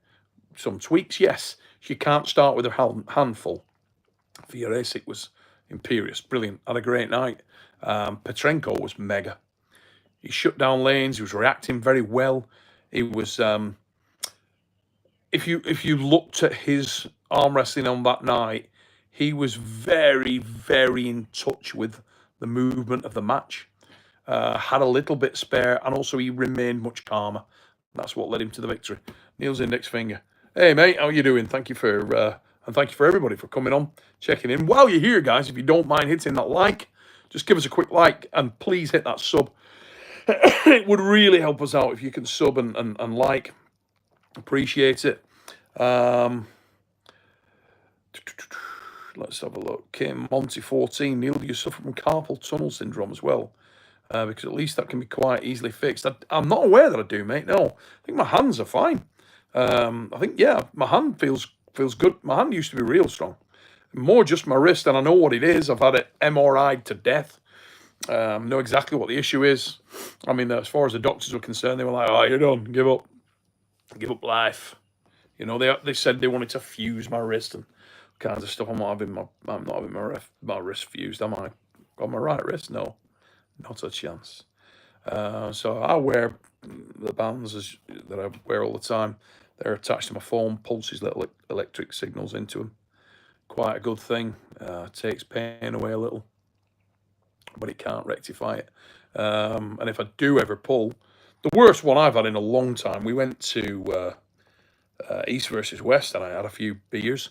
Some tweaks, yes. She can't start with her handful. For Aris, it was imperious, brilliant. Had a great night. Petrenko was mega. He shut down lanes. He was reacting very well. He was. If you looked at his arm wrestling on that night, he was very, very in touch with the movement of the match. Had a little bit spare, and also he remained much calmer. That's what led him to the victory. Neil's index finger. Hey mate, how you doing? Thank you for and thank you for everybody for coming on, checking in. While you're here, guys, if you don't mind hitting that like, just give us a quick like, and please hit that sub. It would really help us out if you can sub and like. Appreciate it. Let's have a look. Kim Monty 14. Neil, do you suffer from carpal tunnel syndrome as well? Because at least that can be quite easily fixed. I'm not aware that I do, mate. No, I think my hands are fine. I think, yeah, my hand feels good. My hand used to be real strong. More just my wrist, and I know what it is. I've had it MRI'd to death. Know exactly what the issue is. I mean, as far as the doctors were concerned, they were like, "Oh, you're done. Give up life." You know, they said they wanted to fuse my wrist and kinds of stuff. I'm not having my wrist fused. Am I? On my right wrist? No, not a chance. So I wear the bands that I wear all the time. They're attached to my phone, pulses little electric signals into them. Quite a good thing. Takes pain away a little, but it can't rectify it. And if I do ever pull, the worst one I've had in a long time, we went to East versus West, and I had a few beers.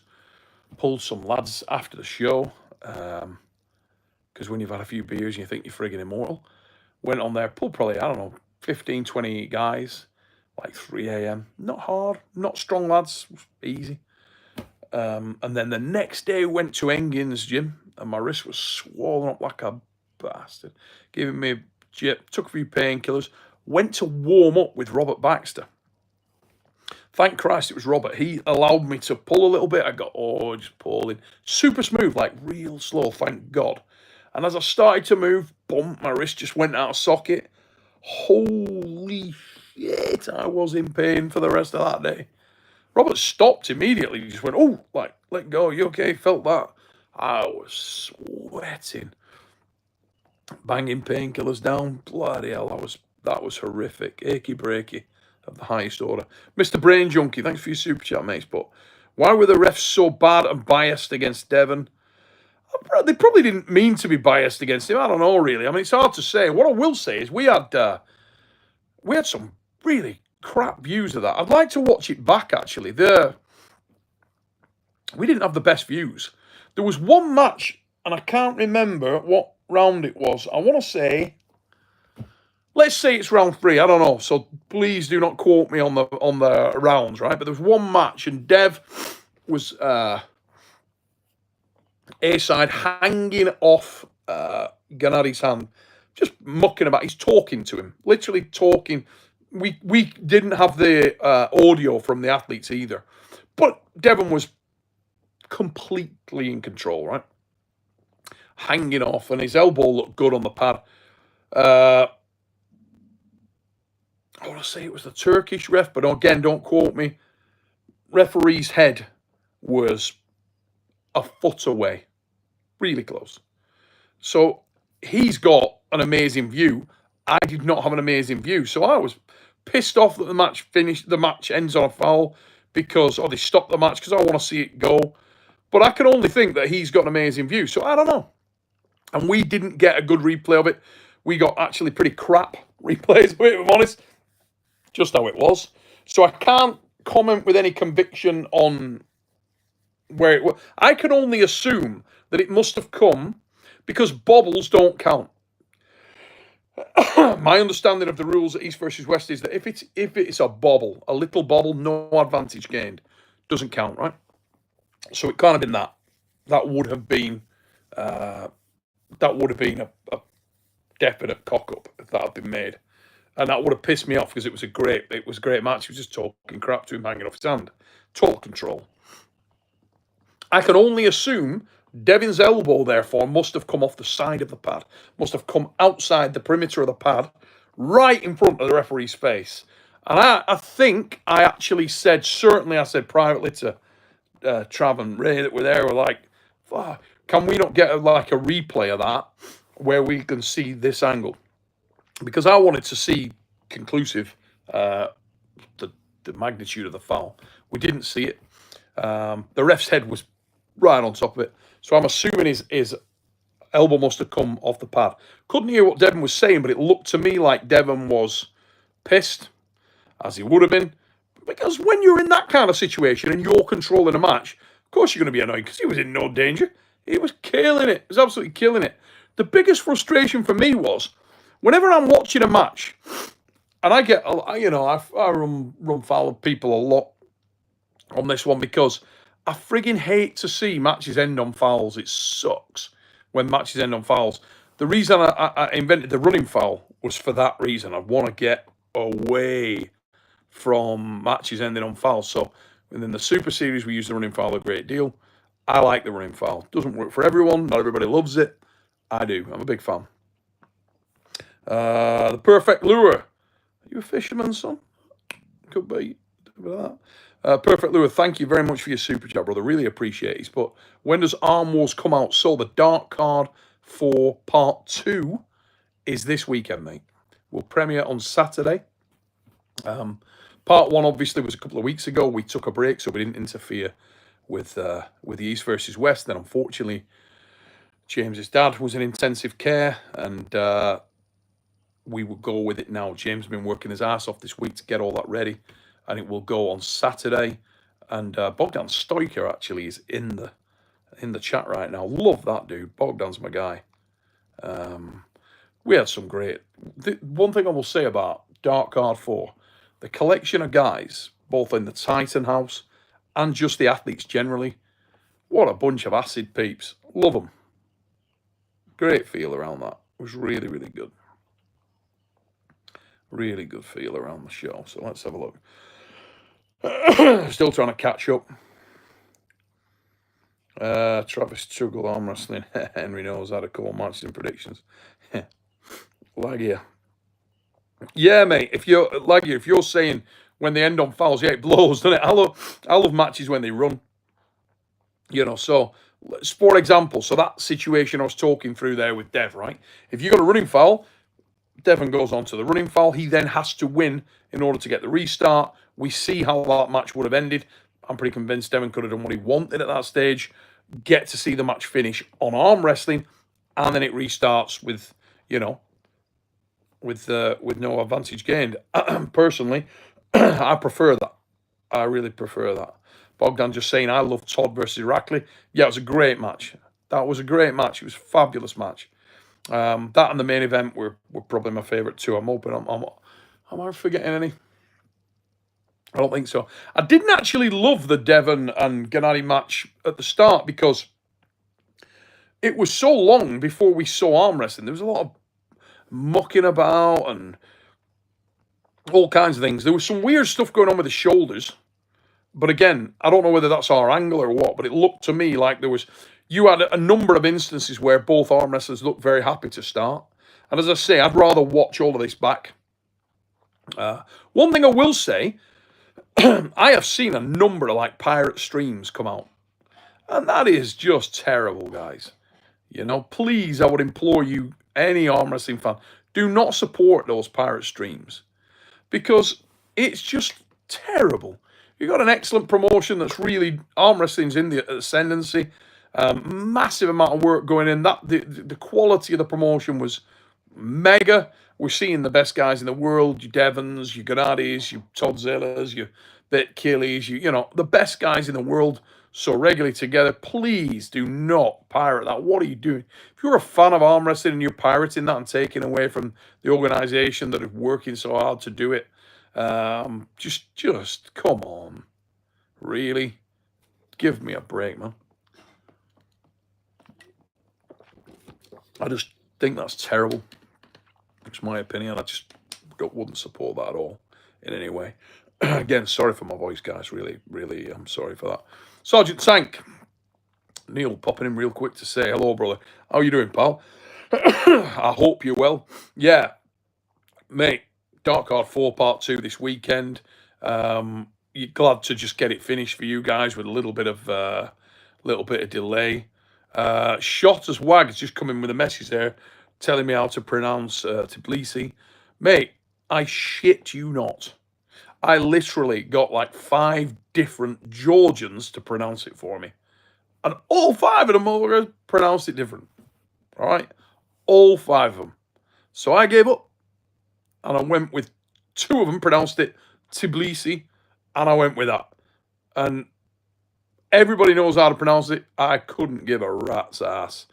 Pulled some lads after the show, because when you've had a few beers, you think you're friggin' immortal. Went on there, pulled probably, I don't know, 15, 20 guys, like 3 a.m. Not hard, not strong lads, easy. And then the next day went to Engin's gym, and my wrist was swollen up like a bastard. Giving me a jip, took a few painkillers, went to warm up with Robert Baxter. Thank Christ it was Robert. He allowed me to pull a little bit. I got, just pulling. Super smooth, like real slow, thank God. And as I started to move, boom, my wrist just went out of socket. Holy shit, I was in pain for the rest of that day. Robert stopped immediately. He just went, oh, like, let go. You okay? Felt that. I was sweating. Banging painkillers down. Bloody hell, that was horrific. Achy breaky of the highest order. Mr. Brain Junkie, thanks for your super chat, mates. But why were the refs so bad and biased against Devon? They probably didn't mean to be biased against him. I don't know, really. I mean, it's hard to say. What I will say is we had some really crap views of that. I'd like to watch it back, actually. We didn't have the best views. There was one match, and I can't remember what round it was. I want to say, let's say it's round 3. I don't know. So please do not quote me on the rounds, right? But there was one match, and Dev was A-side hanging off Gennady's hand, just mucking about. He's talking to him, literally talking. We didn't have the audio from the athletes either, but Devon was completely in control, right? Hanging off, and his elbow looked good on the pad. I want to say it was the Turkish ref, but again, don't quote me. Referee's head was a foot away, really close. So he's got an amazing view. I did not have an amazing view, so I was pissed off that the match finished. The match ends on a foul because, they stopped the match because I want to see it go. But I can only think that he's got an amazing view, so I don't know. And we didn't get a good replay of it. We got actually pretty crap replays of it, if I'm honest. Just how it was. So I can't comment with any conviction on where it was. I can only assume that it must have come because bobbles don't count. My understanding of the rules at East versus West is that if it's a bobble, a little bobble, no advantage gained, doesn't count, right? So it can't have been that. That would have been a definite cock up if that had been made, and that would have pissed me off because it was a great match. He was just talking crap to him, hanging off his hand, total control. I can only assume Devon's elbow, therefore, must have come off the side of the pad, must have come outside the perimeter of the pad, right in front of the referee's face. And I think I actually said, certainly I said privately to Trav and Ray that were there, were like, can we not get a replay of that where we can see this angle? Because I wanted to see conclusive the magnitude of the foul. We didn't see it. The ref's head was right on top of it. So I'm assuming his elbow must have come off the pad. Couldn't hear what Devon was saying, but it looked to me like Devon was pissed, as he would have been. Because when you're in that kind of situation and you're controlling a match, of course you're going to be annoyed because he was in no danger. He was killing it. He was absolutely killing it. The biggest frustration for me was whenever I'm watching a match, and I get, I run foul of people a lot on this one because I friggin' hate to see matches end on fouls. It sucks when matches end on fouls. The reason I invented the running foul was for that reason. I want to get away from matches ending on fouls. So within the Super Series, we use the running foul a great deal. I like the running foul. Doesn't work for everyone. Not everybody loves it. I do. I'm a big fan. The perfect lure. Are you a fisherman, son? Could be. Perfect lure. Thank you very much for your super chat, brother. Really appreciate it. But when does Arm Wars come out? So the dark card for part 2 is this weekend, mate. We'll premiere on Saturday. Part 1 obviously was a couple of weeks ago. We took a break, so we didn't interfere with the East versus West. Then unfortunately, James's dad was in intensive care, and we will go with it now. James has been working his ass off this week to get all that ready, and it will go on Saturday. And Bogdan Stoiker actually is in the chat right now. Love that dude. Bogdan's my guy. We had some great. One thing I will say about Dark Card 4. The collection of guys, both in the Titan House and just the athletes generally. What a bunch of acid peeps. Love them. Great feel around that. It was really, really good. Really good feel around the show. So let's have a look. Still trying to catch up. Travis Struggle arm wrestling. Henry knows how to call matches and predictions. Laggy. Yeah, mate. If you're saying when they end on fouls, yeah, it blows, doesn't it? I love matches when they run. You know, so for example, so that situation I was talking through there with Dev, right? If you got a running foul, Devon goes on to the running foul. He then has to win in order to get the restart. We see how that match would have ended. I'm pretty convinced Devon could have done what he wanted at that stage. Get to see the match finish on arm wrestling, and then it restarts with, you know, with no advantage gained. Personally, I prefer that. I really prefer that. Bogdan just saying, I love Todd versus Irakli. Yeah, it was a great match. That was a great match. It was a fabulous match. That and the main event were probably my favourite too. I'm hoping am I forgetting any? I don't think so. I didn't actually love the Devon and Gennady match at the start because it was so long before we saw arm wrestling. There was a lot of mucking about and all kinds of things. There was some weird stuff going on with the shoulders. But again, I don't know whether that's our angle or what, but it looked to me like you had a number of instances where both arm wrestlers looked very happy to start. And as I say, I'd rather watch all of this back. One thing I will say, I have seen a number of like pirate streams come out. And that is just terrible, guys. You know, please, I would implore you, any arm wrestling fan, do not support those pirate streams. Because it's just terrible. You've got an excellent promotion that's really, arm wrestling's in the ascendancy. Massive amount of work going in. The quality of the promotion was mega. We're seeing the best guys in the world, your Devons, your Gennadys, your Toddzillas, your Bit Killies, you know, the best guys in the world so regularly together. Please do not pirate that. What are you doing? If you're a fan of arm wrestling and you're pirating that and taking away from the organization that is working so hard to do it, just come on. Really? Give me a break, man. I just think that's terrible. It's my opinion. I just wouldn't support that at all in any way. Again, sorry for my voice, guys. Really, really, I'm sorry for that. Sergeant Tank. Neil popping in real quick to say hello, brother. How you doing, pal? I hope you're well. Yeah, mate. Dark Card 4 Part 2 this weekend. You're glad to just get it finished for you guys with a little bit of delay. Shot as Wag has just come in with a message there telling me how to pronounce Tbilisi. Mate, I shit you not. I literally got like 5 different Georgians to pronounce it for me. And all 5 of them pronounced it different. All right? All 5 of them. So I gave up. And I went with 2 of them pronounced it Tbilisi. And I went with that. And everybody knows how to pronounce it. I couldn't give a rat's ass.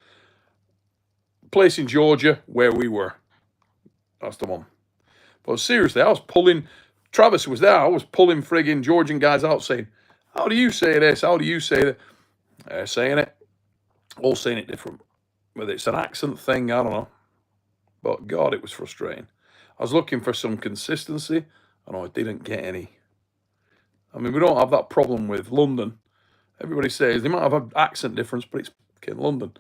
Place in Georgia where we were. That's the one. But seriously, I was pulling... Travis was there. I was pulling frigging Georgian guys out saying, how do you say this? How do you say that? They're saying it. All saying it different. Whether it's an accent thing, I don't know. But God, it was frustrating. I was looking for some consistency, and I didn't get any. I mean, we don't have that problem with London. Everybody says they might have an accent difference, but it's in London.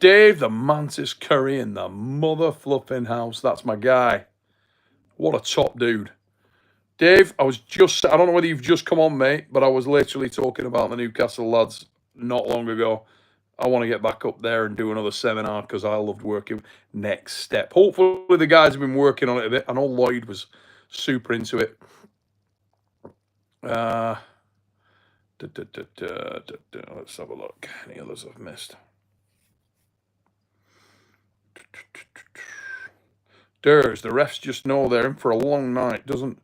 Dave, the Mantis Curry in the mother fluffing house. That's my guy. What a top dude. Dave, I don't know whether you've just come on, mate, but I was literally talking about the Newcastle lads not long ago. I want to get back up there and do another seminar because I loved working. Next step. Hopefully the guys have been working on it a bit. I know Lloyd was super into it. Let's have a look. Any others I've missed? Durs, the refs just know they're in for a long night. Doesn't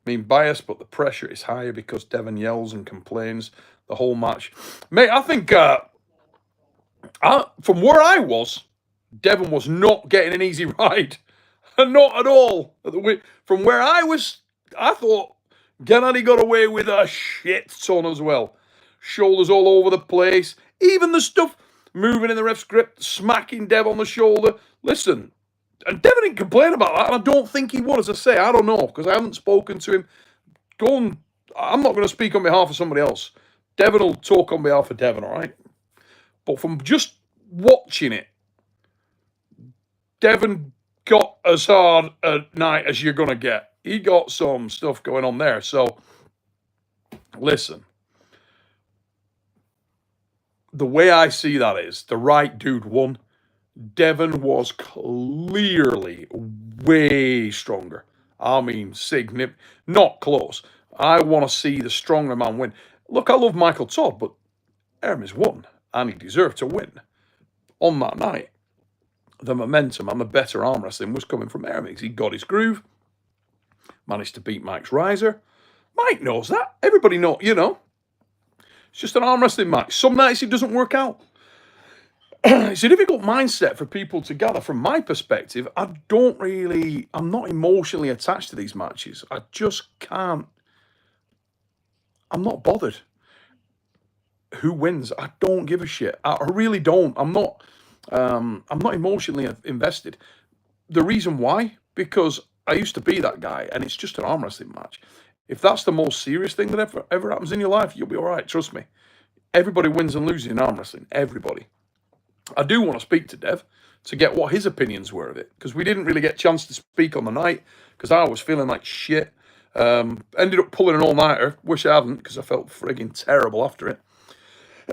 mean bias, but the pressure is higher because Devon yells and complains the whole match. Mate, I think from where I was, Devon was not getting an easy ride. Not at all. From where I was, I thought Gennady got away with a shit ton as well. Shoulders all over the place. Even the stuff moving in the ref's grip, smacking Dev on the shoulder. Listen, and Devon didn't complain about that, and I don't think he would. As I say, I don't know, because I haven't spoken to him. I'm not going to speak on behalf of somebody else. Devon will talk on behalf of Devon, all right? But from just watching it, Devon got as hard a night as you're going to get. He got some stuff going on there. So, listen. The way I see that is the right dude won. Devon was clearly way stronger. I mean, significant, not close. I want to see the stronger man win. Look, I love Michael Todd, but Ermes won, and he deserved to win. On that night, the momentum and the better arm wrestling was coming from Ermes. He got his groove, managed to beat Mike's riser. Mike knows that. Everybody knows, you know. It's just an arm wrestling match. Some nights it doesn't work out. It's a difficult mindset for people to gather. From my perspective, I'm not emotionally attached to these matches. I just can't. I'm not bothered who wins. I don't give a shit. I really don't. I'm not emotionally invested. The reason why? Because I used to be that guy, and it's just an arm wrestling match. If that's the most serious thing that ever happens in your life, you'll be all right. Trust me. Everybody wins and loses in arm wrestling. Everybody. I do want to speak to Dev to get what his opinions were of it, because we didn't really get a chance to speak on the night because I was feeling like shit. Ended up pulling an all-nighter. Wish I hadn't, because I felt frigging terrible after it.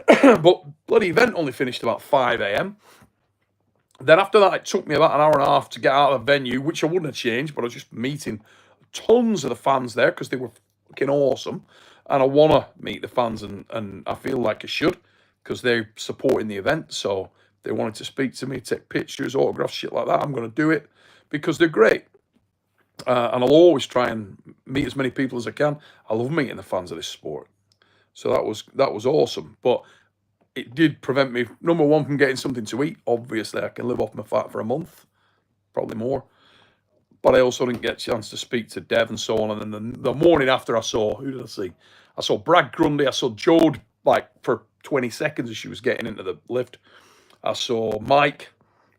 But bloody event only finished about 5 a.m. Then after that, it took me about an hour and a half to get out of the venue, which I wouldn't have changed, but I was just meeting tons of the fans there because they were fucking awesome. And I want to meet the fans, and I feel like I should, because they're supporting the event. So they wanted to speak to me, take pictures, autographs, shit like that. I'm going to do it because they're great. And I'll always try and meet as many people as I can. I love meeting the fans of this sport. So that was awesome. But it did prevent me, number one, from getting something to eat. Obviously, I can live off my fat for a month, probably more. But I also didn't get a chance to speak to Dev and so on. And then the morning after, who did I see? I saw Brad Grundy. I saw Jode, like, for 20 seconds as she was getting into the lift. I saw Mike,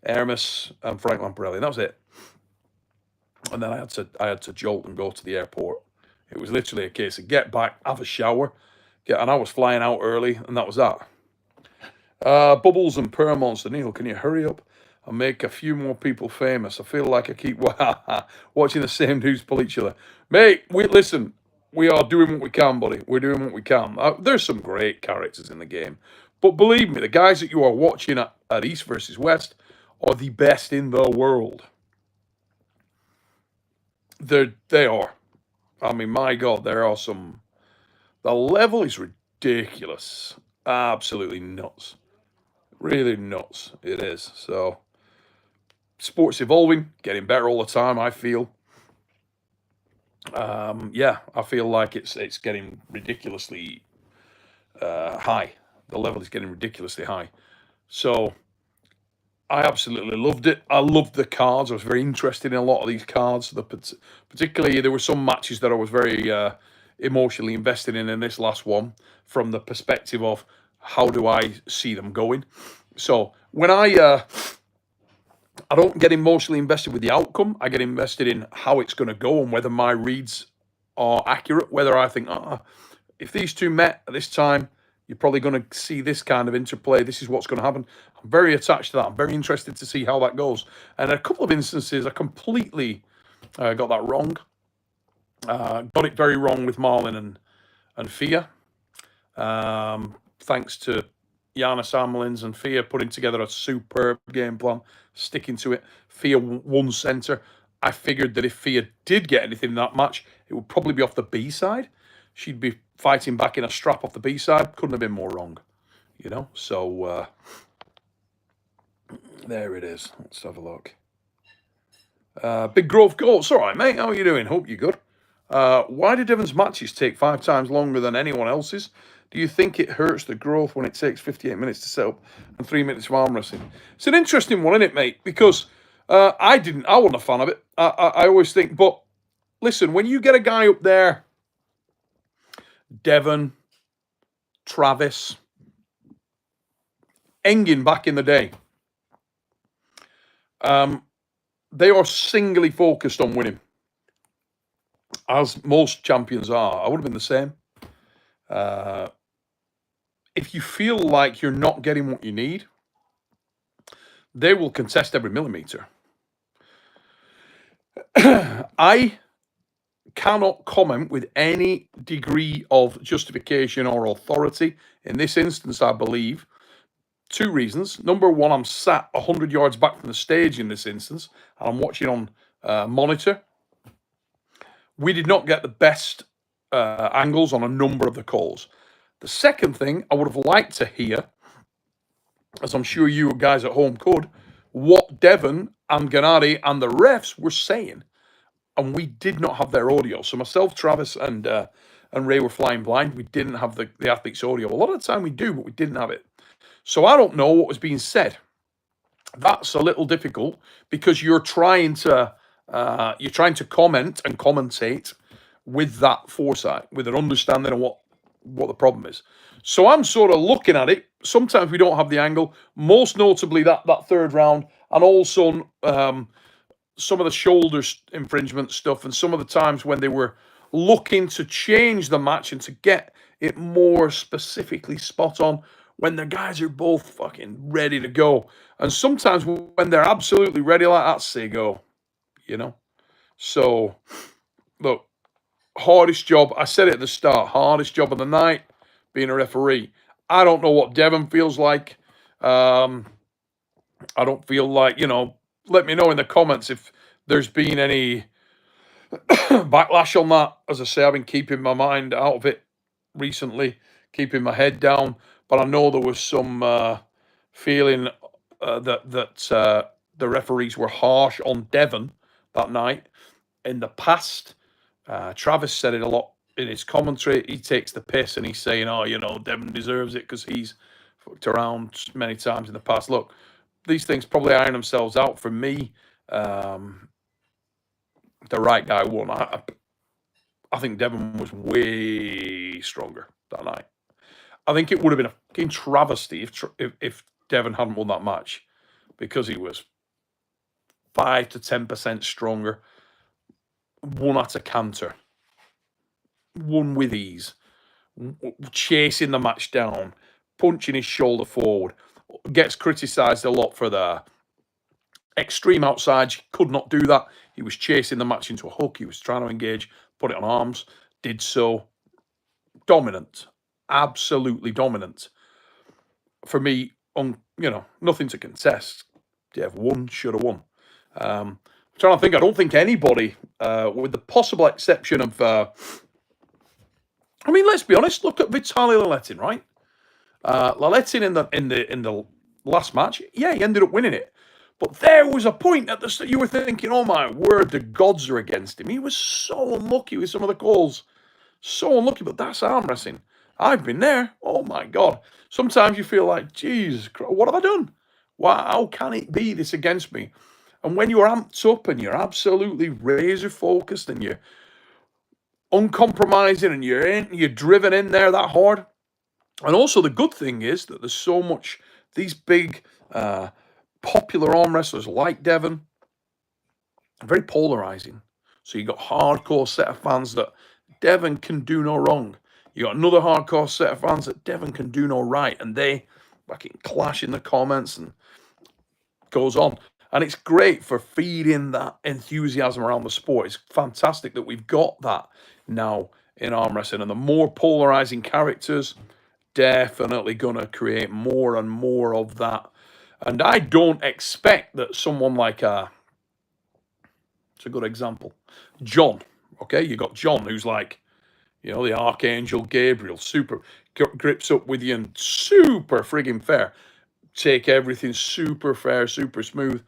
Ermes, and Frank Lamparelli, and that was it. And then I had to jolt and go to the airport. It was literally a case of get back, have a shower, and I was flying out early, and that was that. Bubbles and Per Monster, Neil, can you hurry up and make a few more people famous? I feel like I keep watching the same dudes pull each other. Mate, listen, we are doing what we can, buddy. We're doing what we can. There's some great characters in the game. But believe me, the guys that you are watching at East versus West are the best in the world. They are. I mean, my God, there are some. The level is ridiculous. Absolutely nuts. Really nuts. It is. So, sport's evolving, getting better all the time, I feel. Yeah, I feel like it's getting ridiculously high. The level is getting ridiculously high. So, I absolutely loved it. I loved the cards. I was very interested in a lot of these cards. Particularly, there were some matches that I was very emotionally invested in this last one, from the perspective of how do I see them going. So when I don't get emotionally invested with the outcome. I get invested in how it's going to go and whether my reads are accurate. Whether I think, if these two met at this time, you're probably going to see this kind of interplay. This is what's going to happen. I'm very attached to that. I'm very interested to see how that goes. And a couple of instances, I completely got that wrong. Got it very wrong with Marlin and Fia. Thanks to Giannis Amlins and Fia putting together a superb game plan, sticking to it. Fia won center. I figured that if Fia did get anything in that match, it would probably be off the B side. She'd be fighting back in a strap off the B side. Couldn't have been more wrong, you know. So there it is. Let's have a look. Big Grove Goats. All right, mate. How are you doing? Hope you're good. Why do Devon's matches take 5 times longer than anyone else's? Do you think it hurts the growth when it takes 58 minutes to set up and 3 minutes of arm wrestling? It's an interesting one, isn't it, mate? Because I wasn't a fan of it. I always think, but listen, when you get a guy up there, Devon, Travis, Engin back in the day, they are singly focused on winning, as most champions are. I would have been the same. If you feel like you're not getting what you need, they will contest every millimeter. I cannot comment with any degree of justification or authority. In this instance, I believe, 2 reasons. Number one, I'm sat 100 yards back from the stage in this instance, and I'm watching on monitor. We did not get the best angles on a number of the calls. The second thing, I would have liked to hear, as I'm sure you guys at home could, what Devon and Gennady and the refs were saying. And we did not have their audio. So myself, Travis, and Ray were flying blind. We didn't have the athlete's audio. A lot of the time we do, but we didn't have it. So I don't know what was being said. That's a little difficult because you're trying to comment and commentate with that foresight, with an understanding of what the problem is. So I'm sort of looking at it. Sometimes we don't have the angle. Most notably that third round, and also some of the shoulder infringement stuff, and some of the times when they were looking to change the match and to get it more specifically spot on when the guys are both fucking ready to go. And sometimes when they're absolutely ready like that, say go, you know? So, look, hardest job, I said it at the start, hardest job of the night, being a referee. I don't know what Devon feels like. I don't feel like, let me know in the comments if there's been any backlash on that. As I say, I've been keeping my mind out of it recently, keeping my head down. But I know there was some feeling that the referees were harsh on Devon that night. In the past, Travis said it a lot in his commentary. He takes the piss and he's saying, Devon deserves it because he's fucked around many times in the past. Look, these things probably iron themselves out. For me, the right guy won. I think Devon was way stronger that night. I think it would have been a fucking travesty if Devon hadn't won that match, because he was 5 to 10% stronger. Won at a canter. Won with ease. Chasing the match down. Punching his shoulder forward. Gets criticised a lot for the extreme outside. Could not do that. He was chasing the match into a hook. He was trying to engage. Put it on arms. Did so. Dominant. Absolutely dominant. For me, nothing to contest. Dev won, should have won. I'm trying to think. I don't think anybody, with the possible exception of, let's be honest. Look at Vitaly Laratt, right? Laratt in the last match, yeah, he ended up winning it. But there was a point at the start you were thinking, oh my word, the gods are against him. He was so unlucky with some of the calls. So unlucky, but that's arm wrestling. I've been there. Oh my God. Sometimes you feel like, Jesus Christ, what have I done? How can it be this against me? And when you're amped up and you're absolutely razor focused and you're uncompromising and you're driven in there that hard. And also the good thing is that there's so much, these big popular arm wrestlers like Devon, very polarizing. So you got hardcore set of fans that Devon can do no wrong. You got another hardcore set of fans that Devon can do no right, and they fucking clash in the comments and goes on. And it's great for feeding that enthusiasm around the sport. It's fantastic that we've got that now in arm wrestling, and the more polarizing characters definitely gonna create more and more of that. And I don't expect that someone like it's a good example, John. Okay, you got John, who's like, the Archangel Gabriel, super grips up with you and super friggin' fair. Take everything super fair, super smooth.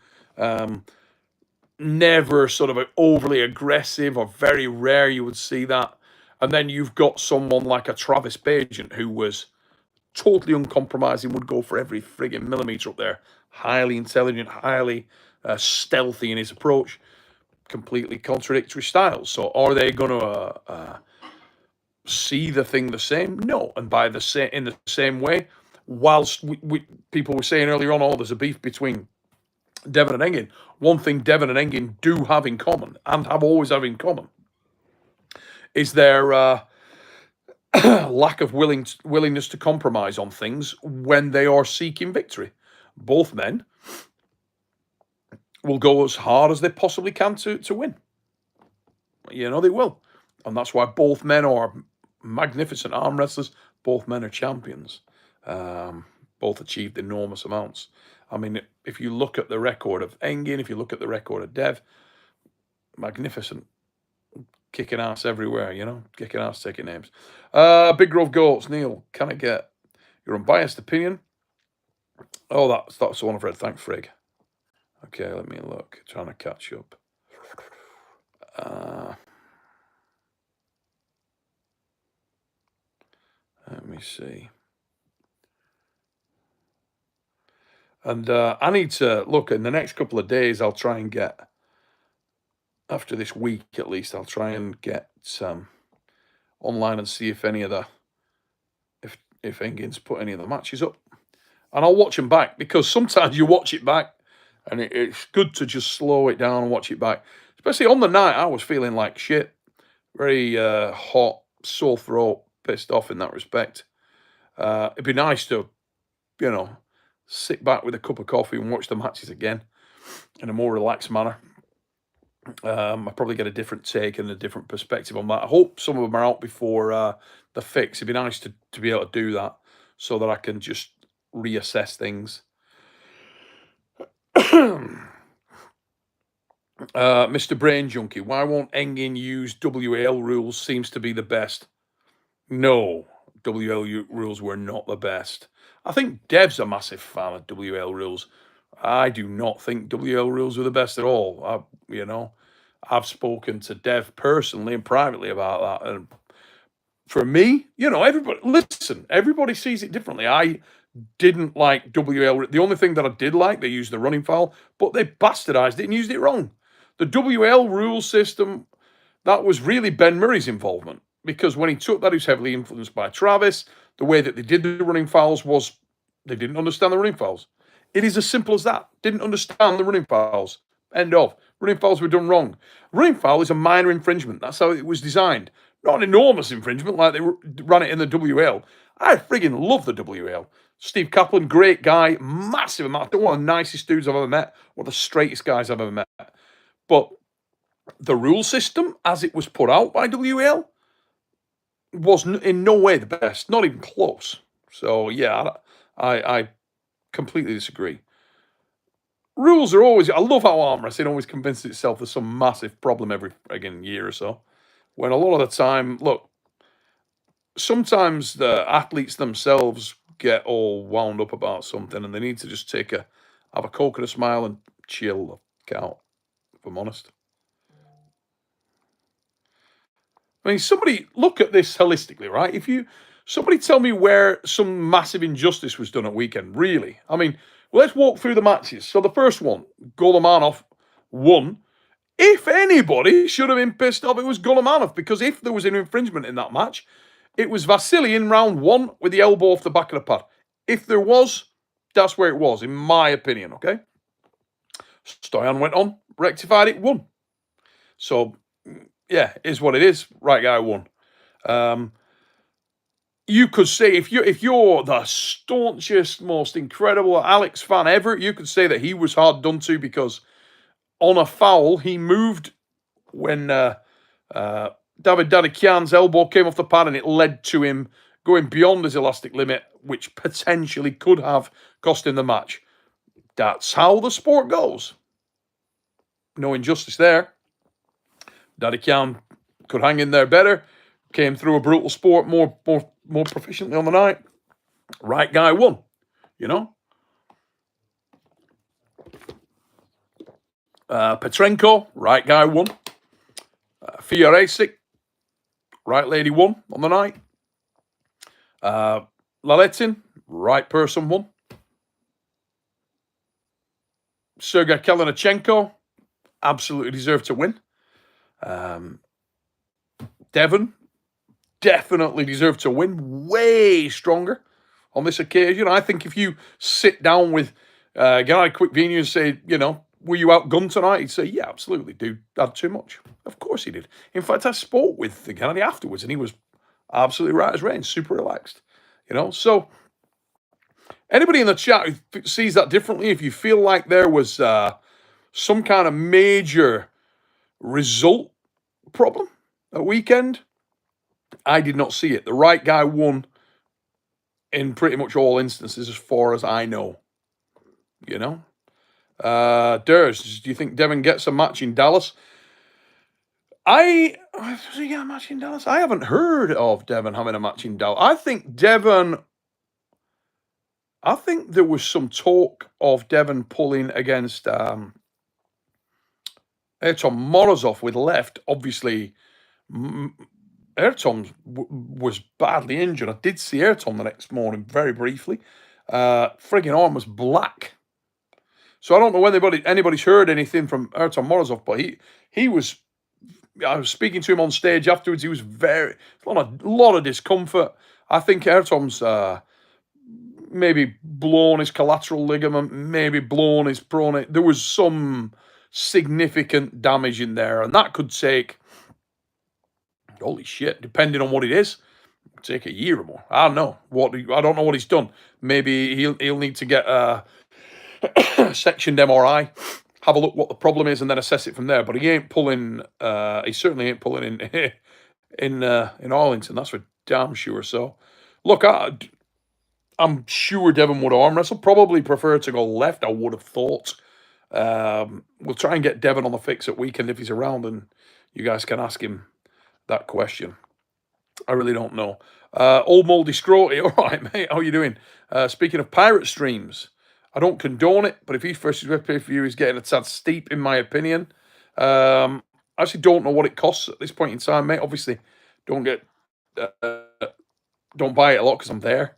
Never sort of overly aggressive, or very rare you would see that. And then you've got someone like a Travis Pagent who was totally uncompromising, would go for every friggin' millimeter up there. Highly intelligent, highly stealthy in his approach. Completely contradictory styles. So are they going to see the thing the same? No. And in the same way, whilst people were saying earlier on, oh, there's a beef between Devon and Engin. One thing Devon and Engin do have in common, and have always had in common, is their lack of willingness to compromise on things when they are seeking victory. Both men will go as hard as they possibly can to win. They will. And that's why both men are magnificent arm wrestlers. Both men are champions. Both achieved enormous amounts. I mean, if you look at the record of Engin, if you look at the record of Dev, magnificent. Kicking ass everywhere, kicking ass, taking names. Big Grove Goats, Neil, can I get your unbiased opinion? Oh, that's the one I've read. Thanks, Frig. Okay, let me look. Trying to catch up. Let me see. And I need to look in the next couple of days. I'll try and get, after this week at least, I'll try and get online and see if any of the, if Engin's put any of the matches up. And I'll watch them back, because sometimes you watch it back and it's good to just slow it down and watch it back. Especially on the night, I was feeling like shit. Very hot, sore throat, pissed off in that respect. It'd be nice to, sit back with a cup of coffee and watch the matches again in a more relaxed manner. I'll probably get a different take and a different perspective on that. I hope some of them are out before the fix. It'd be nice to be able to do that so that I can just reassess things. Mr. Brain Junkie, why won't Engin use WL rules? Seems to be the best. No, WL rules were not the best. I think Dev's a massive fan of WL rules. I do not think WL rules were the best at all. I've spoken to Dev personally and privately about that. And for me, everybody sees it differently. I didn't like WL. The only thing that I did like, they used the running foul, but they bastardized it and used it wrong. The WL rule system, that was really Ben Murray's involvement, because when he took that, he was heavily influenced by Travis. The way that they did the running fouls was they didn't understand the running fouls. It is as simple as that. Didn't understand the running fouls. End of. Running fouls were done wrong. Running foul is a minor infringement. That's how it was designed. Not an enormous infringement like they ran it in the WL. I friggin' love the WL. Steve Kaplan, great guy, massive amount. One of the nicest dudes I've ever met. One of the straightest guys I've ever met. But the rule system, as it was put out by WL, was in no way the best. Not even close. So, yeah, I completely disagree. Rules are always... I love how arm wrestling always convinces itself there's some massive problem every year or so. When a lot of the time... Look, sometimes the athletes themselves get all wound up about something and they need to just have a Coke and a smile and chill the out, if I'm honest. I mean, somebody look at this holistically, right? Somebody tell me where some massive injustice was done at weekend, really. I mean, let's walk through the matches. So the first one, Golomanov won. If anybody should have been pissed off, it was Golomanov, because if there was an infringement in that match, it was Vasily in round 1 with the elbow off the back of the pad. If there was, that's where it was, in my opinion, okay? Stoyan went on, rectified it, won. So, yeah, is what it is. Right guy won. You could say, if you're the staunchest, most incredible Alex fan ever, you could say that he was hard done to, because on a foul, he moved when David Dadikian's elbow came off the pad, and it led to him going beyond his elastic limit, which potentially could have cost him the match. That's how the sport goes. No injustice there. Dadikian could hang in there better. Came through a brutal sport more proficiently on the night. Right guy won, Petrenko, right guy won. Fioresic, right lady won on the night. Laletin, right person won. Sergei Kalinachenko absolutely deserved to win. Devon definitely deserved to win. Way stronger on this occasion. I think if you sit down with Gennady Quickvenia and say, were you outgunned tonight? He'd say, yeah, absolutely, dude. Had too much. Of course he did. In fact, I spoke with Gennady afterwards, and he was absolutely right as rain, super relaxed. So anybody in the chat who sees that differently, if you feel like there was some kind of major result problem at weekend, I did not see it. The right guy won in pretty much all instances, as far as I know. Durs, do you think Devon gets a match in Dallas? Does he get a match in Dallas? I haven't heard of Devon having a match in Dallas. I think there was some talk of Devon pulling against Ayrton Morozov with left. Obviously, Ayrton was badly injured. I did see Ayrton the next morning very briefly. Friggin' arm was black. So I don't know whether anybody's heard anything from Ayrton Morozov, but he was. I was speaking to him on stage afterwards. He was a lot of discomfort. I think Ayrton's maybe blown his collateral ligament, maybe blown his pronate. There was some significant damage in there, and that could take, holy shit, depending on what it is, take a year or more. I don't know what he's done. Maybe he'll need to get a sectioned MRI, have a look what the problem is, and then assess it from there. But he ain't pulling. He certainly ain't pulling in Arlington. That's for damn sure. So, look, I'm sure Devon would arm wrestle. Probably prefer to go left. I would have thought. We'll try and get Devon on the fix at weekend if he's around, and you guys can ask him that question. I really don't know. Old Moldy Scroty, all right, mate. How you doing? Speaking of pirate streams, I don't condone it, but if he's versus web pay-per-view, he's getting a tad steep, in my opinion. I actually don't know what it costs at this point in time, mate. Obviously, don't buy it a lot because I'm there.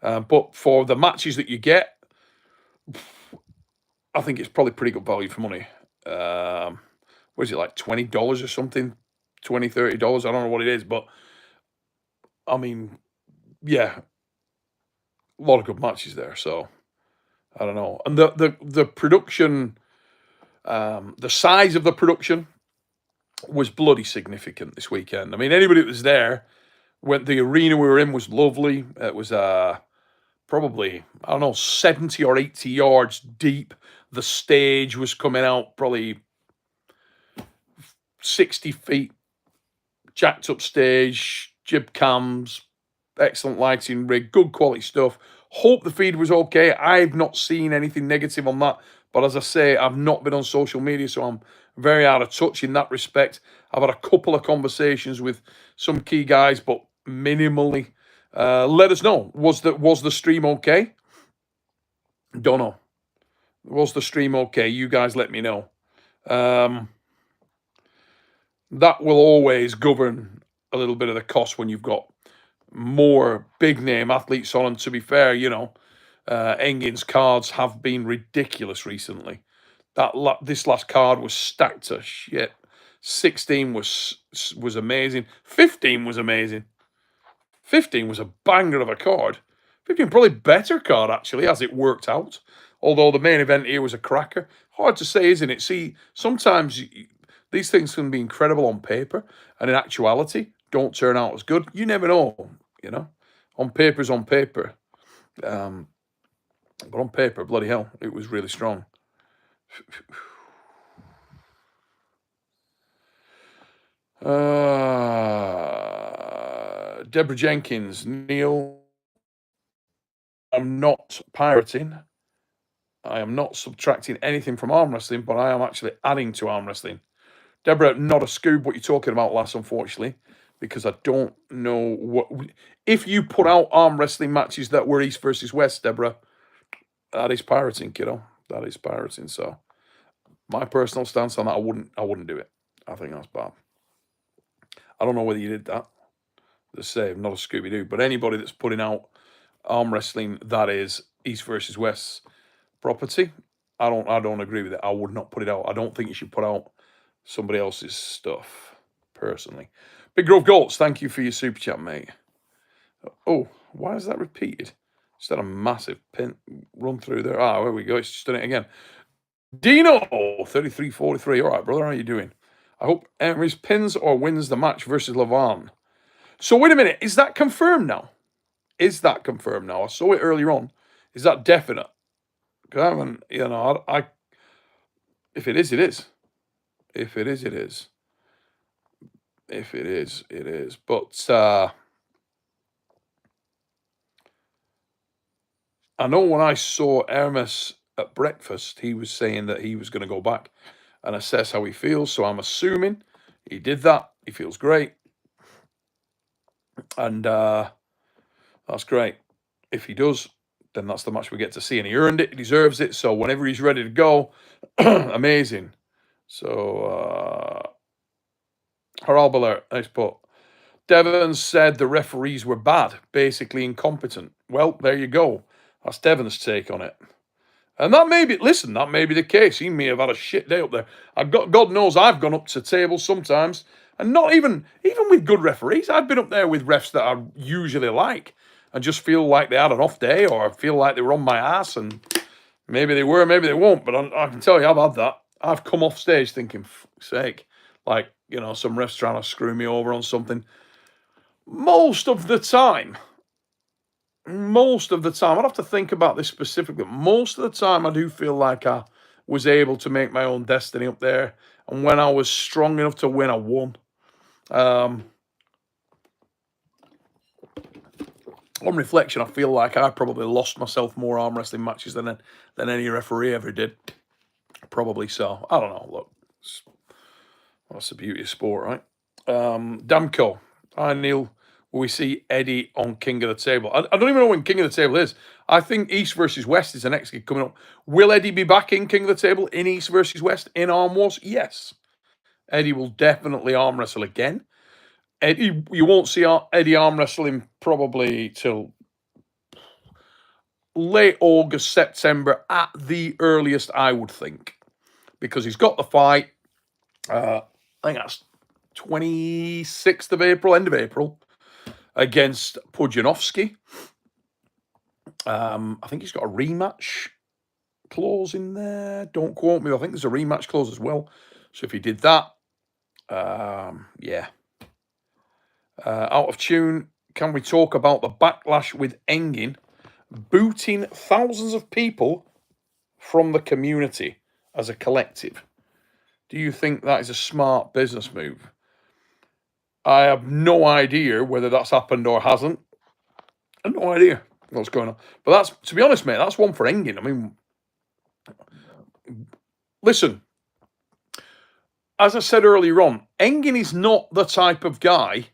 But for the matches that you get, I think it's probably pretty good value for money. What is it, like $20 or something? $20, $30? I don't know what it is, but I mean, yeah, a lot of good matches there. So I don't know. And the production, the size of the production was bloody significant this weekend. I mean, anybody that was there, the arena we were in was lovely. It was probably, I don't know, 70 or 80 yards deep. The stage was coming out probably 60 feet, jacked up stage, jib cams, excellent lighting rig, good quality stuff. Hope the feed was okay. I've not seen anything negative on that. But as I say, I've not been on social media, so I'm very out of touch in that respect. I've had a couple of conversations with some key guys, but minimally. Let us know. Was the stream okay? Don't know. Was the stream okay? You guys let me know. That will always govern a little bit of the cost when you've got more big name athletes on. And to be fair, Engin's cards have been ridiculous recently. This last card was stacked to shit. 16 was amazing. 15 was amazing. 15 was a banger of a card. 15 probably better card actually, as it worked out. Although the main event here was a cracker. Hard to say, isn't it? See, sometimes these things can be incredible on paper, and in actuality, don't turn out as good. You never know, On paper's on paper. But on paper, bloody hell, it was really strong. Deborah Jenkins, Neil, I'm not pirating. I am not subtracting anything from arm wrestling, but I am actually adding to arm wrestling. Deborah, not a Scoob what you're talking about, lass, unfortunately, because I don't know what... If you put out arm wrestling matches that were East versus West, Deborah, that is pirating, kiddo. That is pirating. So my personal stance on that, I wouldn't do it. I think that's bad. I don't know whether you did that. The same, not a Scooby-Doo, but anybody that's putting out arm wrestling that is East versus West property, I don't agree with it. I would not put it out. I don't think you should put out somebody else's stuff, personally. Big Grove Goats, thank you for your super chat, mate. Oh, why is that repeated? Just had a massive pin run through there. Ah, there we go. It's just done it again. Dino, 3343. All right, brother, how you doing? I hope Ermes pins or wins the match versus Levan. So wait a minute. Is that confirmed now? Is that confirmed now? I saw it earlier on. Is that definite? Because I haven't, I if it is, it is. If it is, it is. If it is, it is. But I know when I saw Ermes at breakfast, he was saying that he was going to go back and assess how he feels. So I'm assuming he did that. He feels great. And that's great. If he does, then that's the match we get to see. And he earned it. He deserves it. So whenever he's ready to go, amazing. So, Harald Alert, nice put. Devon said the referees were bad, basically incompetent. Well, there you go. That's Devon's take on it. And that may be, listen, that may be the case. He may have had a shit day up there. God knows I've gone up to tables sometimes, and not even with good referees. I've been up there with refs that I usually like and just feel like they had an off day, or I feel like they were on my ass, and maybe they were, maybe they won't. But I can tell you, I've had that. I've come off stage thinking, fuck's sake, like, some refs trying to screw me over on something. Most of the time, I'd have to think about this specifically. Most of the time, I do feel like I was able to make my own destiny up there. And when I was strong enough to win, I won. On reflection, I feel like I probably lost myself more arm wrestling matches than any referee ever did. Probably so. I don't know. Look, that's the beauty of sport, right? Damco. Hi, Neil. Will we see Eddie on King of the Table? I don't even know when King of the Table is. I think East versus West is the next gig coming up. Will Eddie be back in King of the Table in East versus West in Arm Wars? Yes. Eddie will definitely arm wrestle again. Eddie, you won't see Eddie arm wrestling probably till late August, September at the earliest, I would think, because he's got the fight. I think that's 26th of April, end of April, against Pudzianowski. I think he's got a rematch clause in there. Don't quote me. I think there's a rematch clause as well. So if he did that, yeah. Out of tune, can we talk about the backlash with Engin booting thousands of people from the community as a collective? Do you think that is a smart business move? I have no idea whether that's happened or hasn't. I have no idea what's going on. But that's, to be honest, mate, that's one for Engin. I mean, listen, as I said earlier on, Engin is not the type of guy.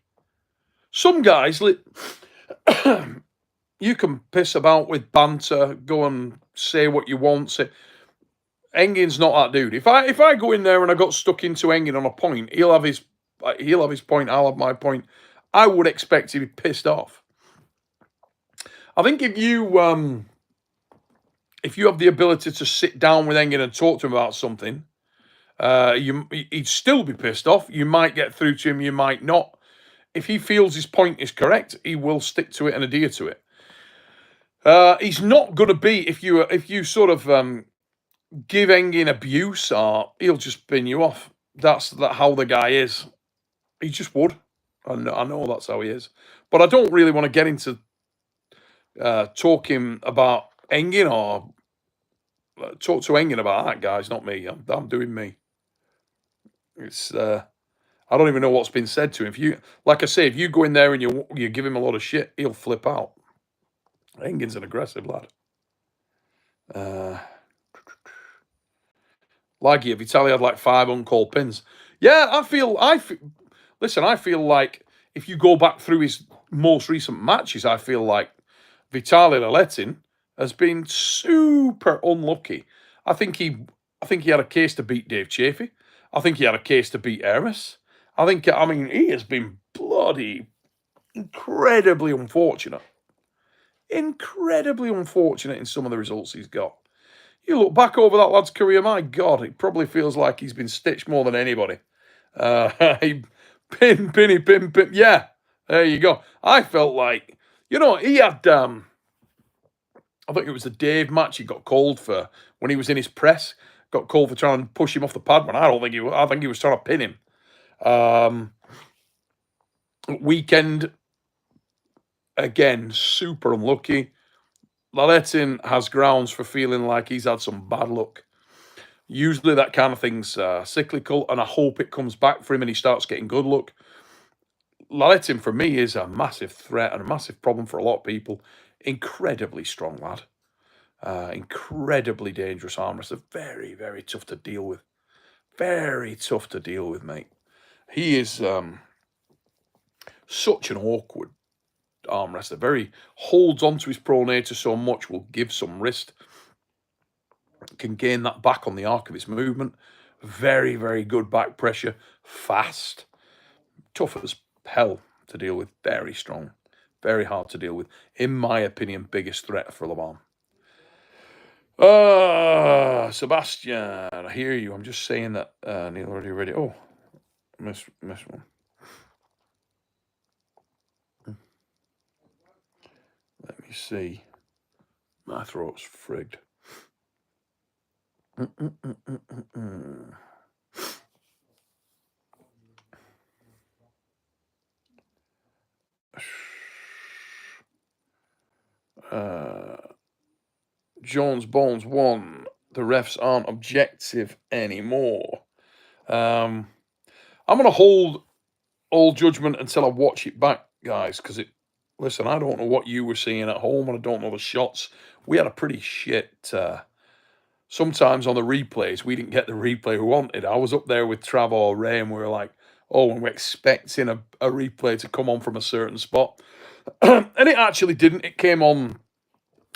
Some guys, you can piss about with banter, go and say what you want. Say, Engin's not that dude. If I go in there and I got stuck into Engin on a point, he'll have his point, I'll have my point. I would expect to be pissed off. I think if you have the ability to sit down with Engin and talk to him about something, he'd still be pissed off. You might get through to him, you might not. If he feels his point is correct, he will stick to it and adhere to it. He's not going to be, if you sort of give Engin abuse, he'll just spin you off. That's how the guy is. He just would. I know that's how he is. But I don't really want to get into talking about Engin or talk to Engin about that, guys. Not me. I'm doing me. It's I don't even know what's been said to him. If you, like I say, if you go in there and you give him a lot of shit, he'll flip out. Engin's an aggressive lad. Like if Vitaly had like 5 uncalled pins. Yeah, I feel like if you go back through his most recent matches, I feel like Vitaly Laratt has been super unlucky. I think he had a case to beat Dave Chafee. I think he had a case to beat Ermes. He has been bloody incredibly unfortunate. Incredibly unfortunate in some of the results he's got. You look back over that lad's career, my God, it probably feels like he's been stitched more than anybody. Pin. Yeah, there you go. I felt like, he had, I think it was the Dave match he got called for when he was in his press. Got called for trying to push him off the pad, but I think he was trying to pin him. Weekend, again, super unlucky. Laratt has grounds for feeling like he's had some bad luck. Usually that kind of thing's cyclical, and I hope it comes back for him and he starts getting good luck. Laratt, for me, is a massive threat and a massive problem for a lot of people. Incredibly strong lad. Incredibly dangerous arm wrestler. Very, very tough to deal with. Very tough to deal with, mate. He is such an awkward arm wrestler. Very holds onto his pronator so much, will give some wrist. Can gain that back on the arc of his movement. Very, very good back pressure. Fast. Tough as hell to deal with. Very strong. Very hard to deal with. In my opinion, biggest threat for Laban. Sebastian, I hear you. I'm just saying that Neil already ready. Oh, miss one. Let me see. My throat's frigged. Jones Bones 1. The refs aren't objective anymore. I'm going to hold all judgment until I watch it back, guys, because listen, I don't know what you were seeing at home, and I don't know the shots. We had a pretty shit. Sometimes on the replays, we didn't get the replay we wanted. I was up there with Trav or Ray, and we were like, oh, and we're expecting a replay to come on from a certain spot. And it actually didn't. It came on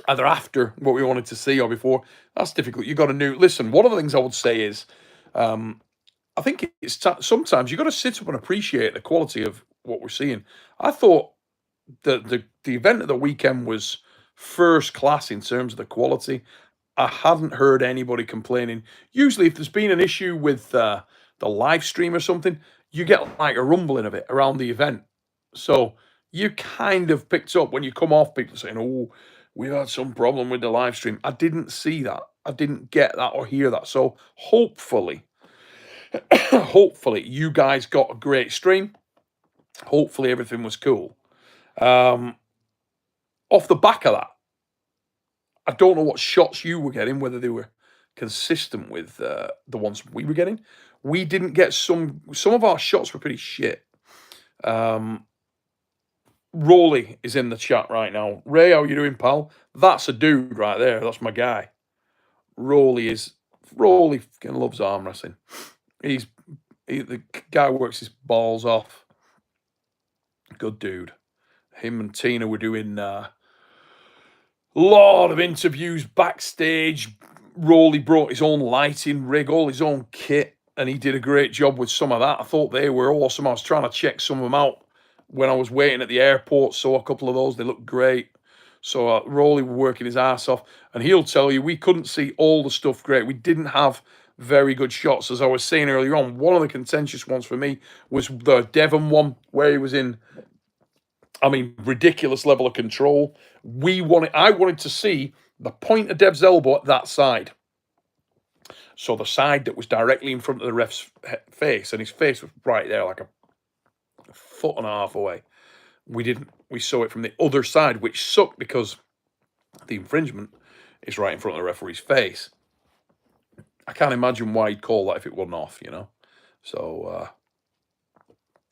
either after what we wanted to see or before. That's difficult. You got to know. Listen, one of the things I would say is, I think it's sometimes you got to sit up and appreciate the quality of what we're seeing. I thought the event of the weekend was first class in terms of the quality. I haven't heard anybody complaining. Usually, if there's been an issue with the live stream or something, you get like a rumbling of it around the event. So you kind of picked up when you come off, people saying, oh, we had some problem with the live stream. I didn't see that. I didn't get that or hear that. So hopefully, you guys got a great stream. Hopefully everything was cool. Off the back of that, I don't know what shots you were getting, whether they were consistent with the ones we were getting. We didn't get some of our shots were pretty shit. Rolly is in the chat right now. Ray, how you doing, pal? That's a dude right there. That's my guy. Rolly fucking loves arm wrestling. The guy works his balls off. Good dude. Him and Tina were doing a lot of interviews backstage. Rolly brought his own lighting rig, all his own kit, and he did a great job with some of that. I thought they were awesome. I was trying to check some of them out when I was waiting at the airport. Saw a couple of those. They looked great. So Rolly was working his ass off, and he'll tell you we couldn't see all the stuff great. We didn't have very good shots. As I was saying earlier on, one of the contentious ones for me was the Devon one, where he was in, ridiculous level of control. I wanted to see the point of Dev's elbow at that side. So the side that was directly in front of the ref's face, and his face was right there, like a foot and a half away. We saw it from the other side, which sucked because the infringement is right in front of the referee's face. I can't imagine why he'd call that if it wasn't off, So,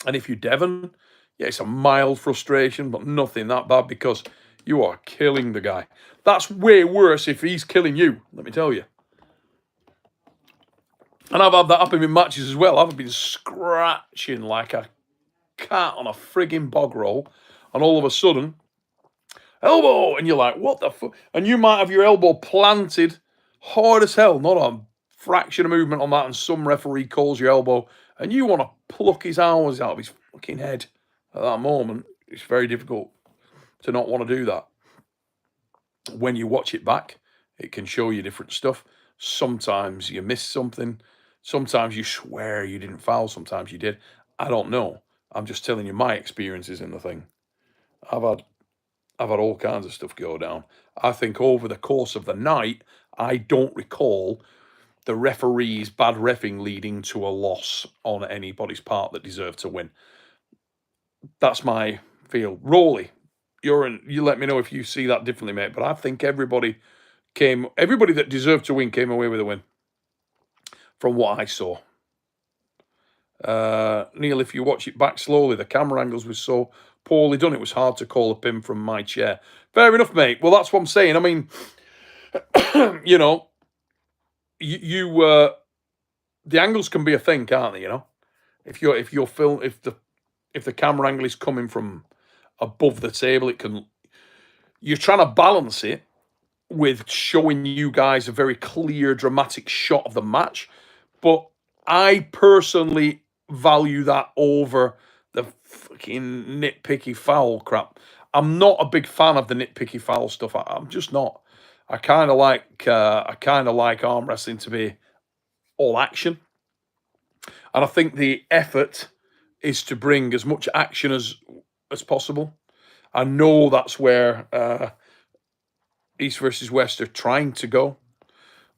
and if you're Devon, yeah, it's a mild frustration, but nothing that bad because you are killing the guy. That's way worse if he's killing you, let me tell you. And I've had that happen in matches as well. I've been scratching like a cat on a frigging bog roll, and all of a sudden, elbow, and you're like, what the fuck? And you might have your elbow planted hard as hell, not a fraction of movement on that, and some referee calls your elbow, and you want to pluck his arms out of his fucking head at that moment. It's very difficult to not want to do that. When you watch it back, It can show you different stuff. Sometimes you miss something. Sometimes you swear you didn't foul. Sometimes you did. I don't know. I'm just telling you my experiences in the thing. I've had all kinds of stuff go down. I think over the course of the night, I don't recall the referee's bad reffing leading to a loss on anybody's part that deserved to win. That's my feel. Rolly, you let me know if you see that differently, mate. But I think everybody that deserved to win came away with a win. From what I saw. Neil, if you watch it back slowly, the camera angles were so poorly done, it was hard to call a pin from my chair. Fair enough, mate. Well, that's what I'm saying. I mean, you know, the angles can be a thing, can't they? You know, if the camera angle is coming from above the table, you're trying to balance it with showing you guys a very clear, dramatic shot of the match. But I personally value that over the fucking nitpicky foul crap. I'm not a big fan of the nitpicky foul stuff. I'm just not. I kind of like arm wrestling to be all action, and I think the effort is to bring as much action as possible. I know that's where East versus West are trying to go.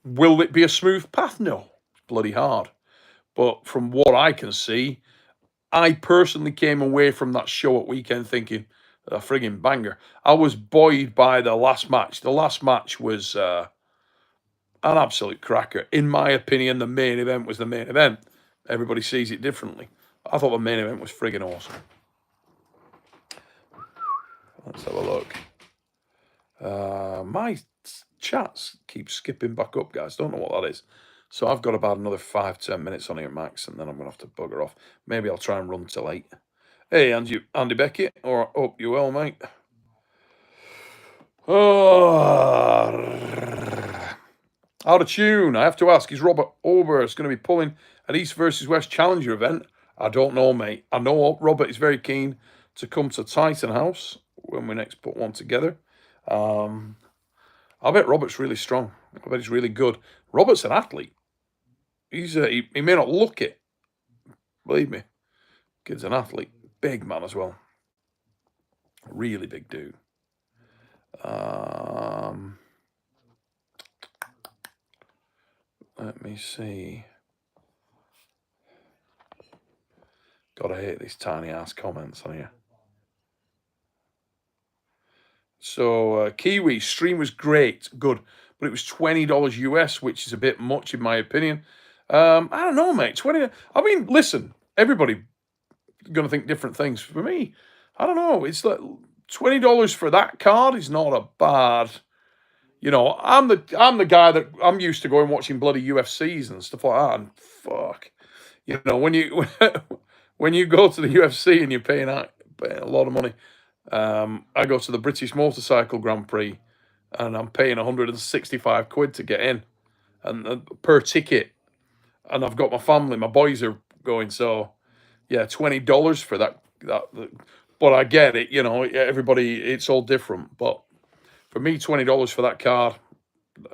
Will it be a smooth path? No, it's bloody hard. But from what I can see, I personally came away from that show at weekend thinking, a frigging banger. I was buoyed by the last match. The last match was an absolute cracker. In my opinion, the main event was the main event. Everybody sees it differently. I thought the main event was frigging awesome. Let's have a look. My chats keep skipping back up, guys. Don't know what that is. So I've got about another 5-10 minutes on here, max, and then I'm going to have to bugger off. Maybe I'll try and run till 8. Hey, Andy Beckett, or hope you well, mate. Oh, out of tune. I have to ask, is Robert Oberst going to be pulling an East versus West Challenger event? I don't know, mate. I know Robert is very keen to come to Titan House when we next put one together. I bet Robert's really strong. I bet he's really good. Robert's an athlete. He may not look it. Believe me. Kid's an athlete. Big man as well. Really big dude. Let me see. Gotta hate these tiny ass comments on here. So Kiwi stream was great, good, but it was $20 US, which is a bit much in my opinion. I don't know, mate. 20. I mean, listen, everybody gonna think different things. For me, I don't know. It's like $20 for that card is not a bad. You know, I'm the guy that I'm used to going watching bloody UFCs and stuff like that. And fuck, you know, when you when you go to the UFC and you're paying a lot of money. I go to the British Motorcycle Grand Prix, and I'm paying 165 quid to get in, and per ticket. And I've got my family, my boys are going. So, yeah, $20 for that. But I get it. You know, everybody, it's all different. But for me, $20 for that card,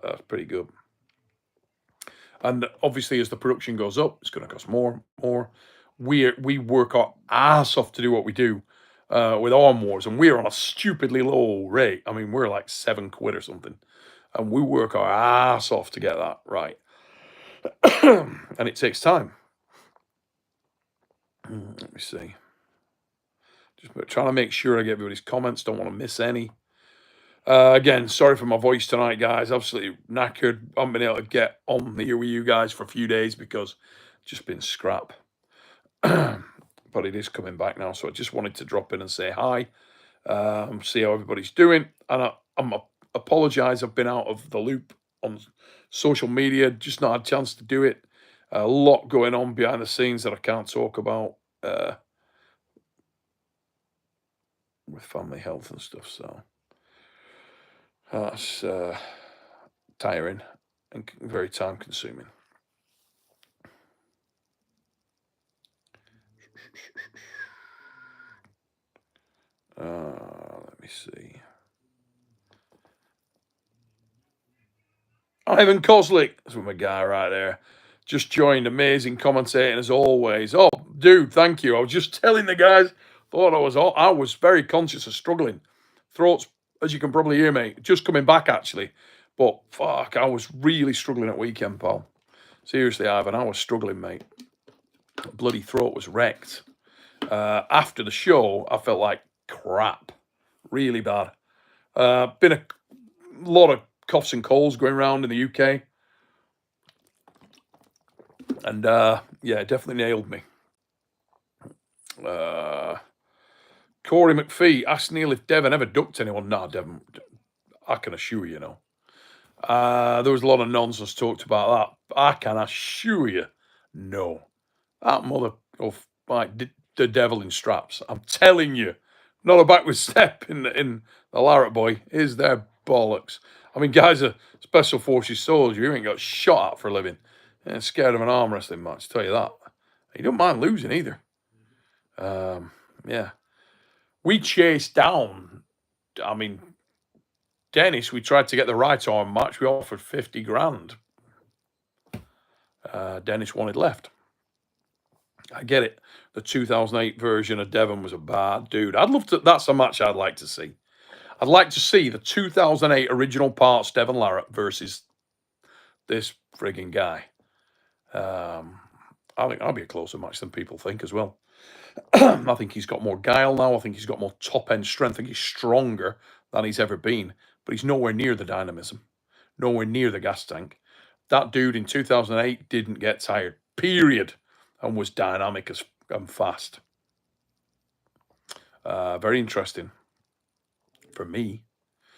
that's pretty good. And obviously, as the production goes up, it's going to cost more. We work our ass off to do what we do with Arm Wars, and we're on a stupidly low rate. I mean, we're like 7 quid or something, and we work our ass off to get that right. And it takes time. Let me see. Just trying to make sure I get everybody's comments. Don't want to miss any. Again, sorry for my voice tonight, guys. Absolutely knackered. I haven't been able to get on here with you guys for a few days because it's just been scrap. But it is coming back now, so I just wanted to drop in and say hi, see how everybody's doing, and I'm apologise. I've been out of the loop on social media, just not had a chance to do it. A lot going on behind the scenes that I can't talk about with family health and stuff, so that's tiring and very time consuming. Let me see. Ivan Kozlik, that's my guy right there. Just joined, amazing commentating as always. Oh, dude, thank you. I was just telling the guys, I was very conscious of struggling. Throats, as you can probably hear, mate, just coming back actually. But fuck, I was really struggling at weekend, pal. Seriously, Ivan, I was struggling, mate. Bloody throat was wrecked. After the show, I felt like crap. Really bad. Been a lot of coughs and colds going around in the UK. And yeah, it definitely nailed me. Corey McPhee asked Neil if Devon ever ducked anyone. Nah, Devon, I can assure you, no. There was a lot of nonsense talked about that. I can assure you, no. That mother of like the devil in straps. I'm telling you, not a backward step in the Laratt boy. Is there bollocks? I mean, guys are special forces soldiers. You ain't got shot at for a living. And scared of an arm wrestling match. Tell you that. You don't mind losing either. Yeah. We chased down. I mean, Dennis. We tried to get the right arm match. We offered 50 grand. Dennis wanted left. I get it. The 2008 version of Devon was a bad dude. I'd love to. That's a match I'd like to see. I'd like to see the 2008 original parts Devon Laratt versus this frigging guy. I think that'll be a closer match than people think as well. I think he's got more guile now. I think he's got more top end strength. I think he's stronger than he's ever been. But he's nowhere near the dynamism, nowhere near the gas tank. That dude in 2008 didn't get tired, period, and was dynamic and fast. Very interesting. For me,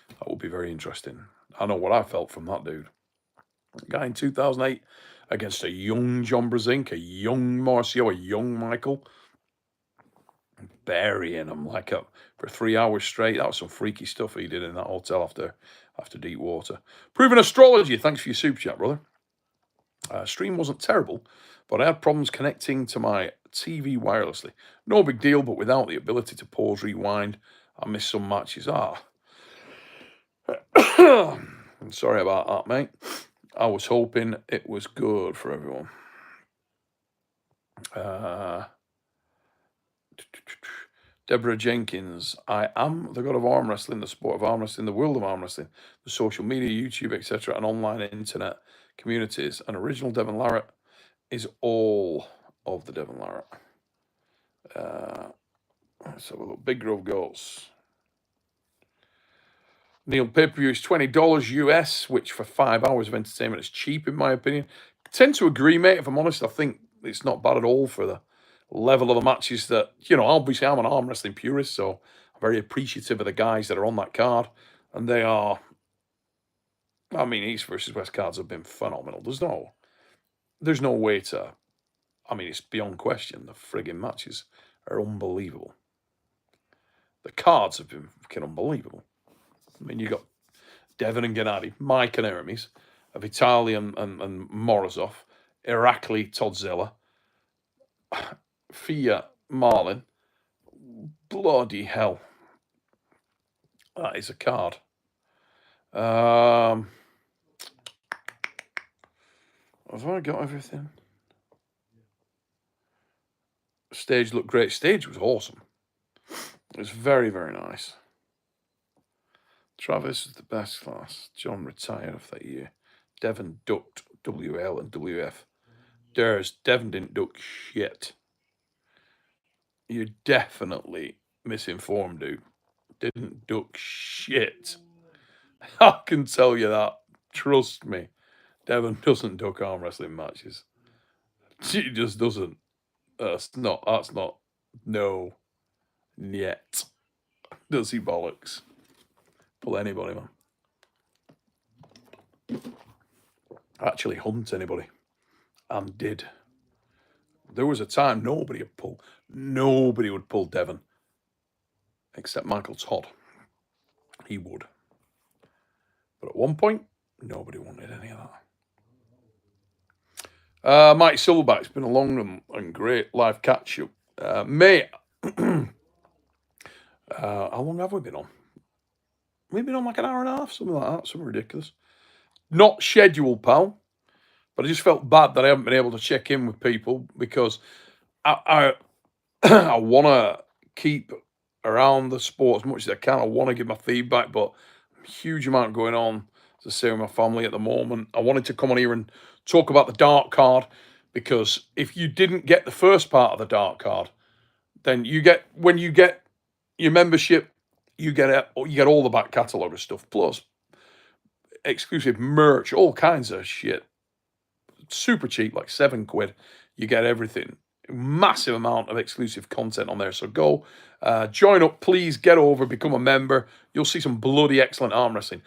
that would be very interesting. I know what I felt from that dude. Guy in 2008 against a young John Brzenk, a young Marcio, a young Michael. Burying him like up for 3 hours straight. That was some freaky stuff he did in that hotel after deep water. Proven Astrology, thanks for your super chat, brother. Stream wasn't terrible, but I had problems connecting to my TV wirelessly. No big deal, but without the ability to pause, rewind, I missed some matches. I'm sorry about that, mate. I was hoping it was good for everyone. Deborah Jenkins, I am the god of arm wrestling, the sport of arm wrestling, the world of arm wrestling, the social media, YouTube, etc., and online internet communities. An original Devon Laratt is all of the Devon Laratt. Let's have a look. Big Grove Goats. Neil, pay-per-view is $20 US, which for 5 hours of entertainment is cheap, in my opinion. I tend to agree, mate. If I'm honest, I think it's not bad at all for the level of the matches that, obviously I'm an arm wrestling purist, so I'm very appreciative of the guys that are on that card. And they are, I mean, East versus West cards have been phenomenal. There's no way to, I mean, it's beyond question. The frigging matches are unbelievable. The cards have been fucking unbelievable. I mean, you got Devon and Gennady, Mike and Ermes, Vitali and Morozov, Irakli, Toddzilla, Fia, Marlin. Bloody hell. That is a card. Have I got everything? Stage looked great. Stage was awesome. It was very, very nice. Travis is the best class. John retired of that year. Devon ducked WL and WF. Devon didn't duck shit. You're definitely misinformed, dude. Didn't duck shit. I can tell you that. Trust me. Devon doesn't duck arm wrestling matches. She just doesn't. That's not. No. Yet. Does he bollocks? Pull anybody, man. Actually hunt anybody. And did. There was a time nobody would pull Devon. Except Michael Todd. He would. But at one point, nobody wanted any of that. Mike Silverback's been a long and great live catch-up. Mate, how long have we been on? We've been on like an hour and a half, something like that, something ridiculous. Not scheduled, pal, but I just felt bad that I haven't been able to check in with people because I I want to keep around the sport as much as I can. I want to give my feedback, but huge amount going on, as I say, with my family at the moment. I wanted to come on here and talk about the dark card because if you didn't get the first part of the dark card, then when you get your membership, you get all the back catalogue of stuff, plus exclusive merch, all kinds of shit. Super cheap, like £7. You get everything. Massive amount of exclusive content on there. So go join up, please. Get over, become a member. You'll see some bloody excellent arm wrestling.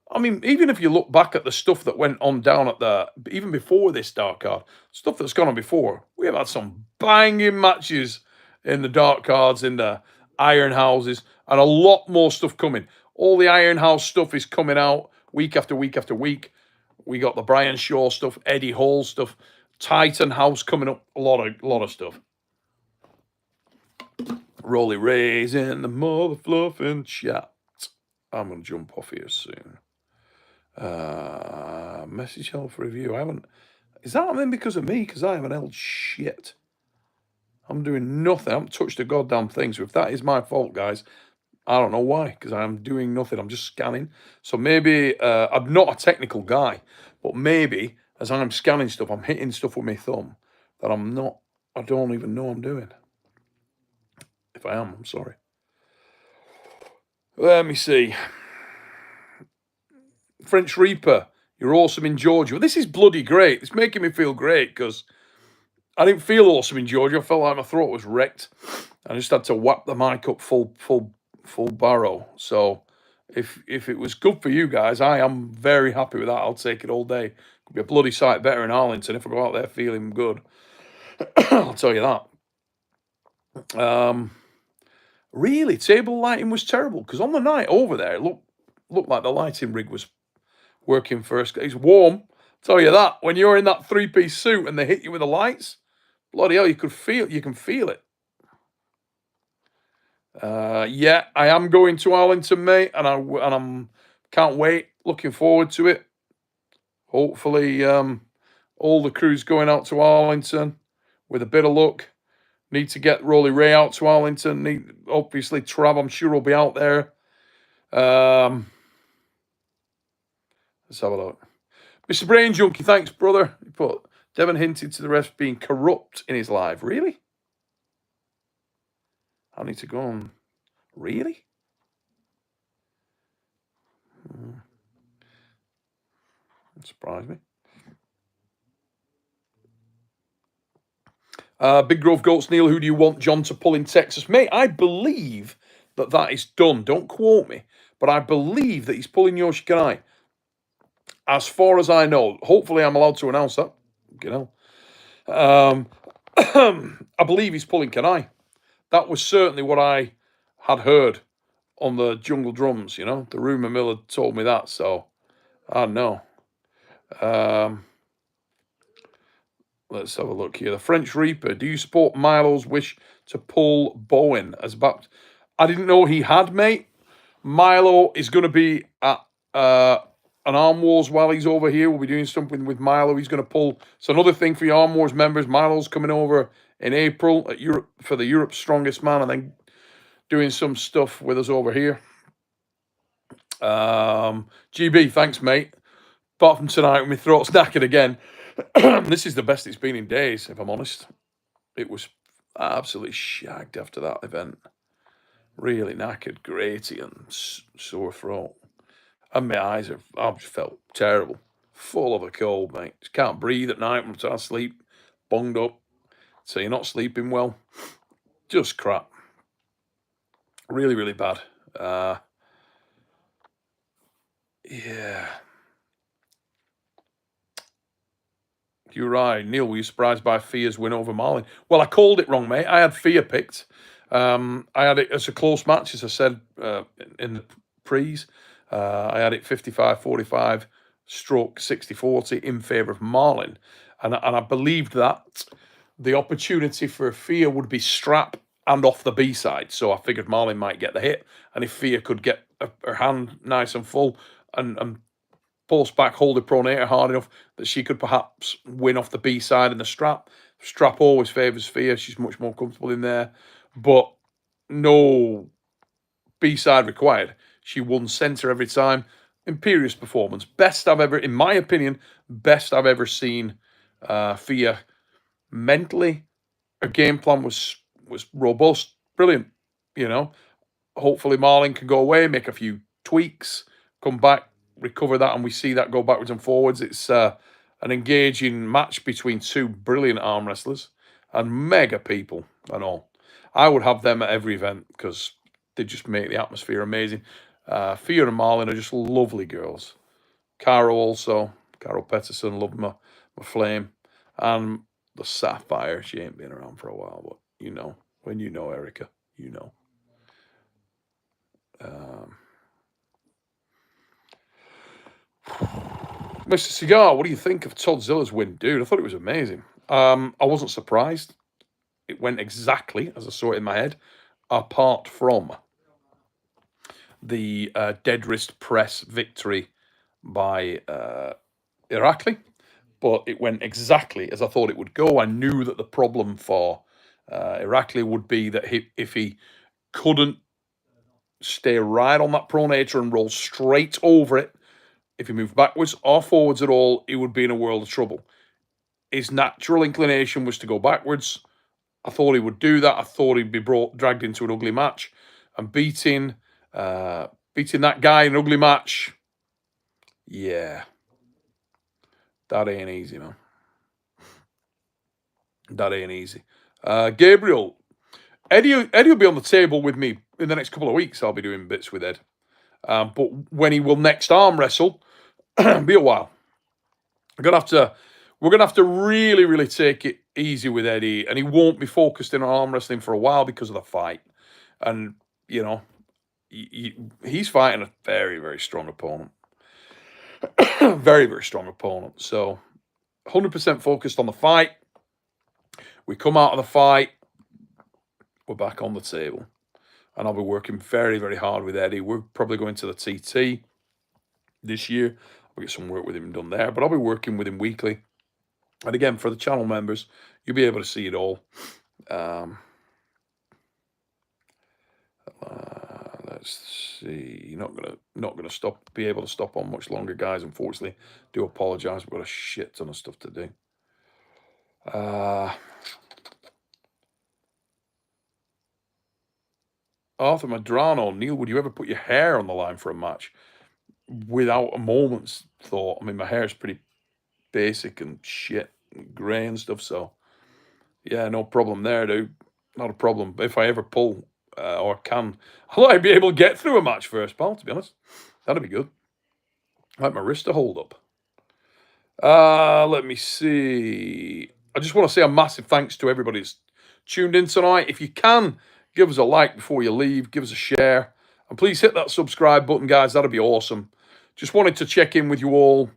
I mean, even if you look back at the stuff that went on down at even before this dark card, stuff that's gone on before, we have had some banging matches in the dark cards, in the iron houses, and a lot more stuff coming. All the iron house stuff is coming out week after week after week. We got the Brian Shaw stuff, Eddie Hall stuff, Titan House coming up, a lot of stuff. Rolly Ray's in the mother fluffing chat. I'm gonna jump off here soon. Message held for review. I haven't. Is that then because of me? Because I haven't held shit. I'm doing nothing. I haven't touched a goddamn thing. So if that is my fault, guys, I don't know why. Because I'm doing nothing. I'm just scanning. So maybe I'm not a technical guy, but maybe as I'm scanning stuff, I'm hitting stuff with my thumb that I don't even know I'm doing. If I am, I'm sorry. Let me see. French Reaper, you're awesome in Georgia. Well, this is bloody great. It's making me feel great because I didn't feel awesome in Georgia. I felt like my throat was wrecked. I just had to whap the mic up full barrow. So if it was good for you guys, I am very happy with that. I'll take it all day. Could be a bloody sight better in Arlington if I go out there feeling good. I'll tell you that. Really, table lighting was terrible because on the night over there, it looked like the lighting rig was working first. It's warm. Tell you that when you're in that three-piece suit and they hit you with the lights, bloody hell, you can feel it. Yeah, I am going to Arlington, mate, and I'm can't wait. Looking forward to it. Hopefully, all the crew's going out to Arlington with a bit of luck. Need to get Rolly Ray out to Arlington. Obviously, Trav, I'm sure will be out there. Let's have a look. Mr. Brain Junkie, thanks, brother. He put Devon hinted to the ref being corrupt in his live. Really? I need to go on. Really? That surprised me. Big Grove Goats, Neil, who do you want John to pull in Texas? Mate, I believe that is done. Don't quote me. But I believe that he's pulling Yoshikanai. As far as I know. Hopefully I'm allowed to announce that. You know. I believe he's pulling Kanai. That was certainly what I had heard on the Jungle Drums, you know. The rumour mill had told me that, so I don't know. Let's have a look here. The French Reaper. Do you support Milo's wish to pull Bowen as back? I didn't know he had, mate. Milo is going to be at an Arm Wars while he's over here. We'll be doing something with Milo. He's going to pull. It's another thing for your Arm Wars members. Milo's coming over in April at Europe for the Europe's Strongest Man, and then doing some stuff with us over here. GB, thanks, mate. Apart from tonight, my throat's knackered again. This is the best it's been in days, if I'm honest. It was absolutely shagged after that event. Really knackered, graty, and sore throat. And my eyes I've just felt terrible. Full of a cold, mate. Just can't breathe at night when I'm trying to sleep. Bunged up. So you're not sleeping well. Just crap. Really, really bad. Yeah. You're right. Neil, were you surprised by Fia's win over Marlin? Well, I called it wrong, mate. I had Fia picked. I had it as a close match, as I said in the prees. I had it 55-45 stroke 60-40 in favour of Marlin. And I believed that the opportunity for Fia would be strap and off the B side. So I figured Marlin might get the hit. And if Fia could get her hand nice and full and post back, hold the pronator hard enough that she could perhaps win off the B side and the strap. Strap always favours Fia. She's much more comfortable in there. But no B side required. She won centre every time. Imperious performance. Best I've ever, in my opinion, best I've ever seen Fia mentally. Her game plan was robust, brilliant. You know, hopefully Marlin can go away, make a few tweaks, come back, recover that, and we see that go backwards and forwards. It's an engaging match between two brilliant arm wrestlers and mega people and all. I would have them at every event because they just make the atmosphere amazing. Fia and Marlin are just lovely girls. Caro also, Caro Pettersson, love my flame. And the Sapphire, she ain't been around for a while, but you know, when you know Erica, you know. Mr. Cigar, what do you think of Toddzilla's win, dude? I thought it was amazing. I wasn't surprised. It went exactly as I saw it in my head, apart from the dead wrist press victory by Irakli. But it went exactly as I thought it would go. I knew that the problem for Irakli would be that if he couldn't stay right on that pronator and roll straight over it, if he moved backwards or forwards at all, he would be in a world of trouble. His natural inclination was to go backwards. I thought he would do that. I thought he'd be dragged into an ugly match. And beating that guy in an ugly match, yeah, that ain't easy, man. That ain't easy. Gabriel, Eddie will be on the table with me in the next couple of weeks. I'll be doing bits with Ed. But when he will next arm wrestle, be a while. We're gonna have to really, really take it easy with Eddie, and he won't be focused in on arm wrestling for a while because of the fight. And you know, he's fighting a very, very strong opponent, very, very strong opponent. So, 100% focused on the fight. We come out of the fight, we're back on the table, and I'll be working very, very hard with Eddie. We're probably going to the TT this year. I'll get some work with him done there, but I'll be working with him weekly. And again, for the channel members, you'll be able to see it all. Let's see. Not gonna be able to stop on much longer, guys. Unfortunately, do apologise. We've got a shit ton of stuff to do. Arthur Madrano, Neil, would you ever put your hair on the line for a match? Without a moment's thought. I mean, my hair is pretty basic and shit and grey and stuff, so yeah, no problem there, dude. Not a problem. But if I ever pull or can, I'll be able to get through a match first, pal, to be honest. That'd be good. I like my wrist to hold up. Let me see. I just want to say a massive thanks to everybody who's tuned in tonight. If you can, give us a like before you leave. Give us a share. And please hit that subscribe button, guys. That'd be awesome. Just wanted to check in with you all.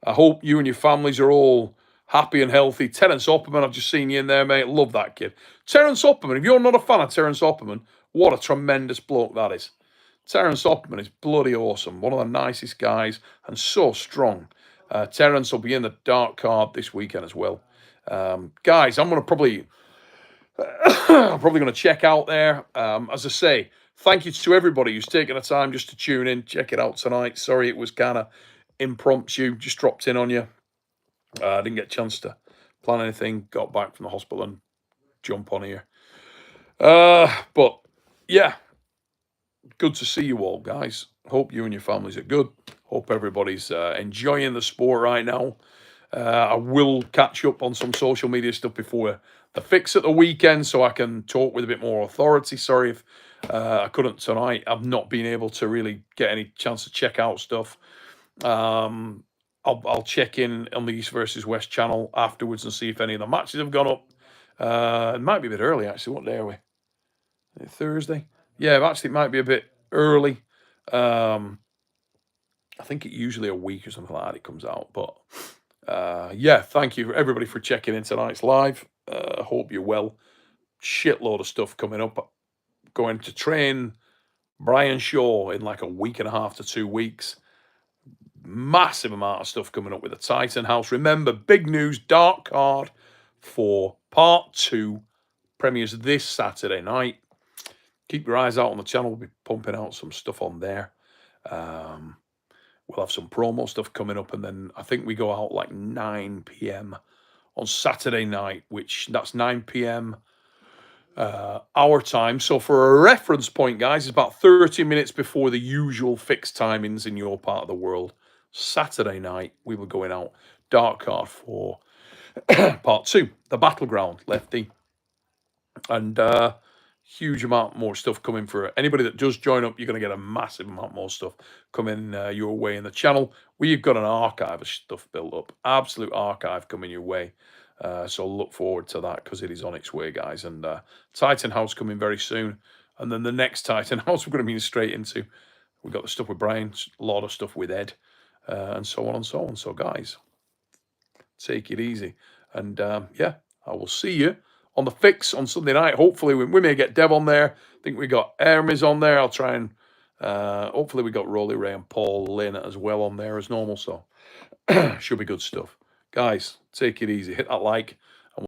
I hope you and your families are all happy and healthy. Terence Opperman, I've just seen you in there, mate. Love that kid. Terence Opperman, if you're not a fan of Terence Opperman, what a tremendous bloke that is. Terence Opperman is bloody awesome. One of the nicest guys and so strong. Terence will be in the dark card this weekend as well. Guys, I'm going to probably going to check out there. As I say, thank you to everybody who's taken the time just to tune in, check it out tonight. Sorry it was kind of impromptu, just dropped in on you. I didn't get a chance to plan anything, got back from the hospital and jump on here. But yeah, good to see you all, guys. Hope you and your families are good. Hope everybody's enjoying the sport right now. I will catch up on some social media stuff before the fix at the weekend so I can talk with a bit more authority. Sorry if I couldn't tonight. I've not been able to really get any chance to check out stuff. I'll check in on the East versus West channel afterwards and see if any of the matches have gone up. It might be a bit early, actually. What day are we? Thursday? Yeah, actually, it might be a bit early. I think it usually a week or something like that it comes out. But yeah, thank you everybody for checking in tonight's live. Hope you're well. Shitload of stuff coming up. Going to train Brian Shaw in like a week and a half to 2 weeks. massive amount of stuff coming up with the Titan House. Remember, big news, dark card for part 2 premieres this Saturday night. Keep your eyes out on the channel. We'll be pumping out some stuff on there. We'll have some promo stuff coming up, and then I think we go out like 9 p.m. on Saturday night, which that's 9 p.m. Our time. So for a reference point, guys, it's about 30 minutes before the usual fixed timings in your part of the world. Saturday night, we were going out dark card for part 2, the Battleground, Lefty. And huge amount more stuff coming for anybody that does join up. You're going to get a massive amount more stuff coming your way in the channel. We've got an archive of stuff built up, absolute archive coming your way. So look forward to that because it is on its way, guys. And Titan House coming very soon. And then the next Titan House we're going to be straight into. We've got the stuff with Brian, a lot of stuff with Ed, and so on and so on. So, guys, take it easy. And, yeah, I will see you on the fix on Sunday night. Hopefully, we may get Dev on there. I think we got Ermes on there. I'll try and, hopefully, we got Rolly Ray and Paul Lynn as well on there as normal. So, should be good stuff. Guys, take it easy. Hit that like.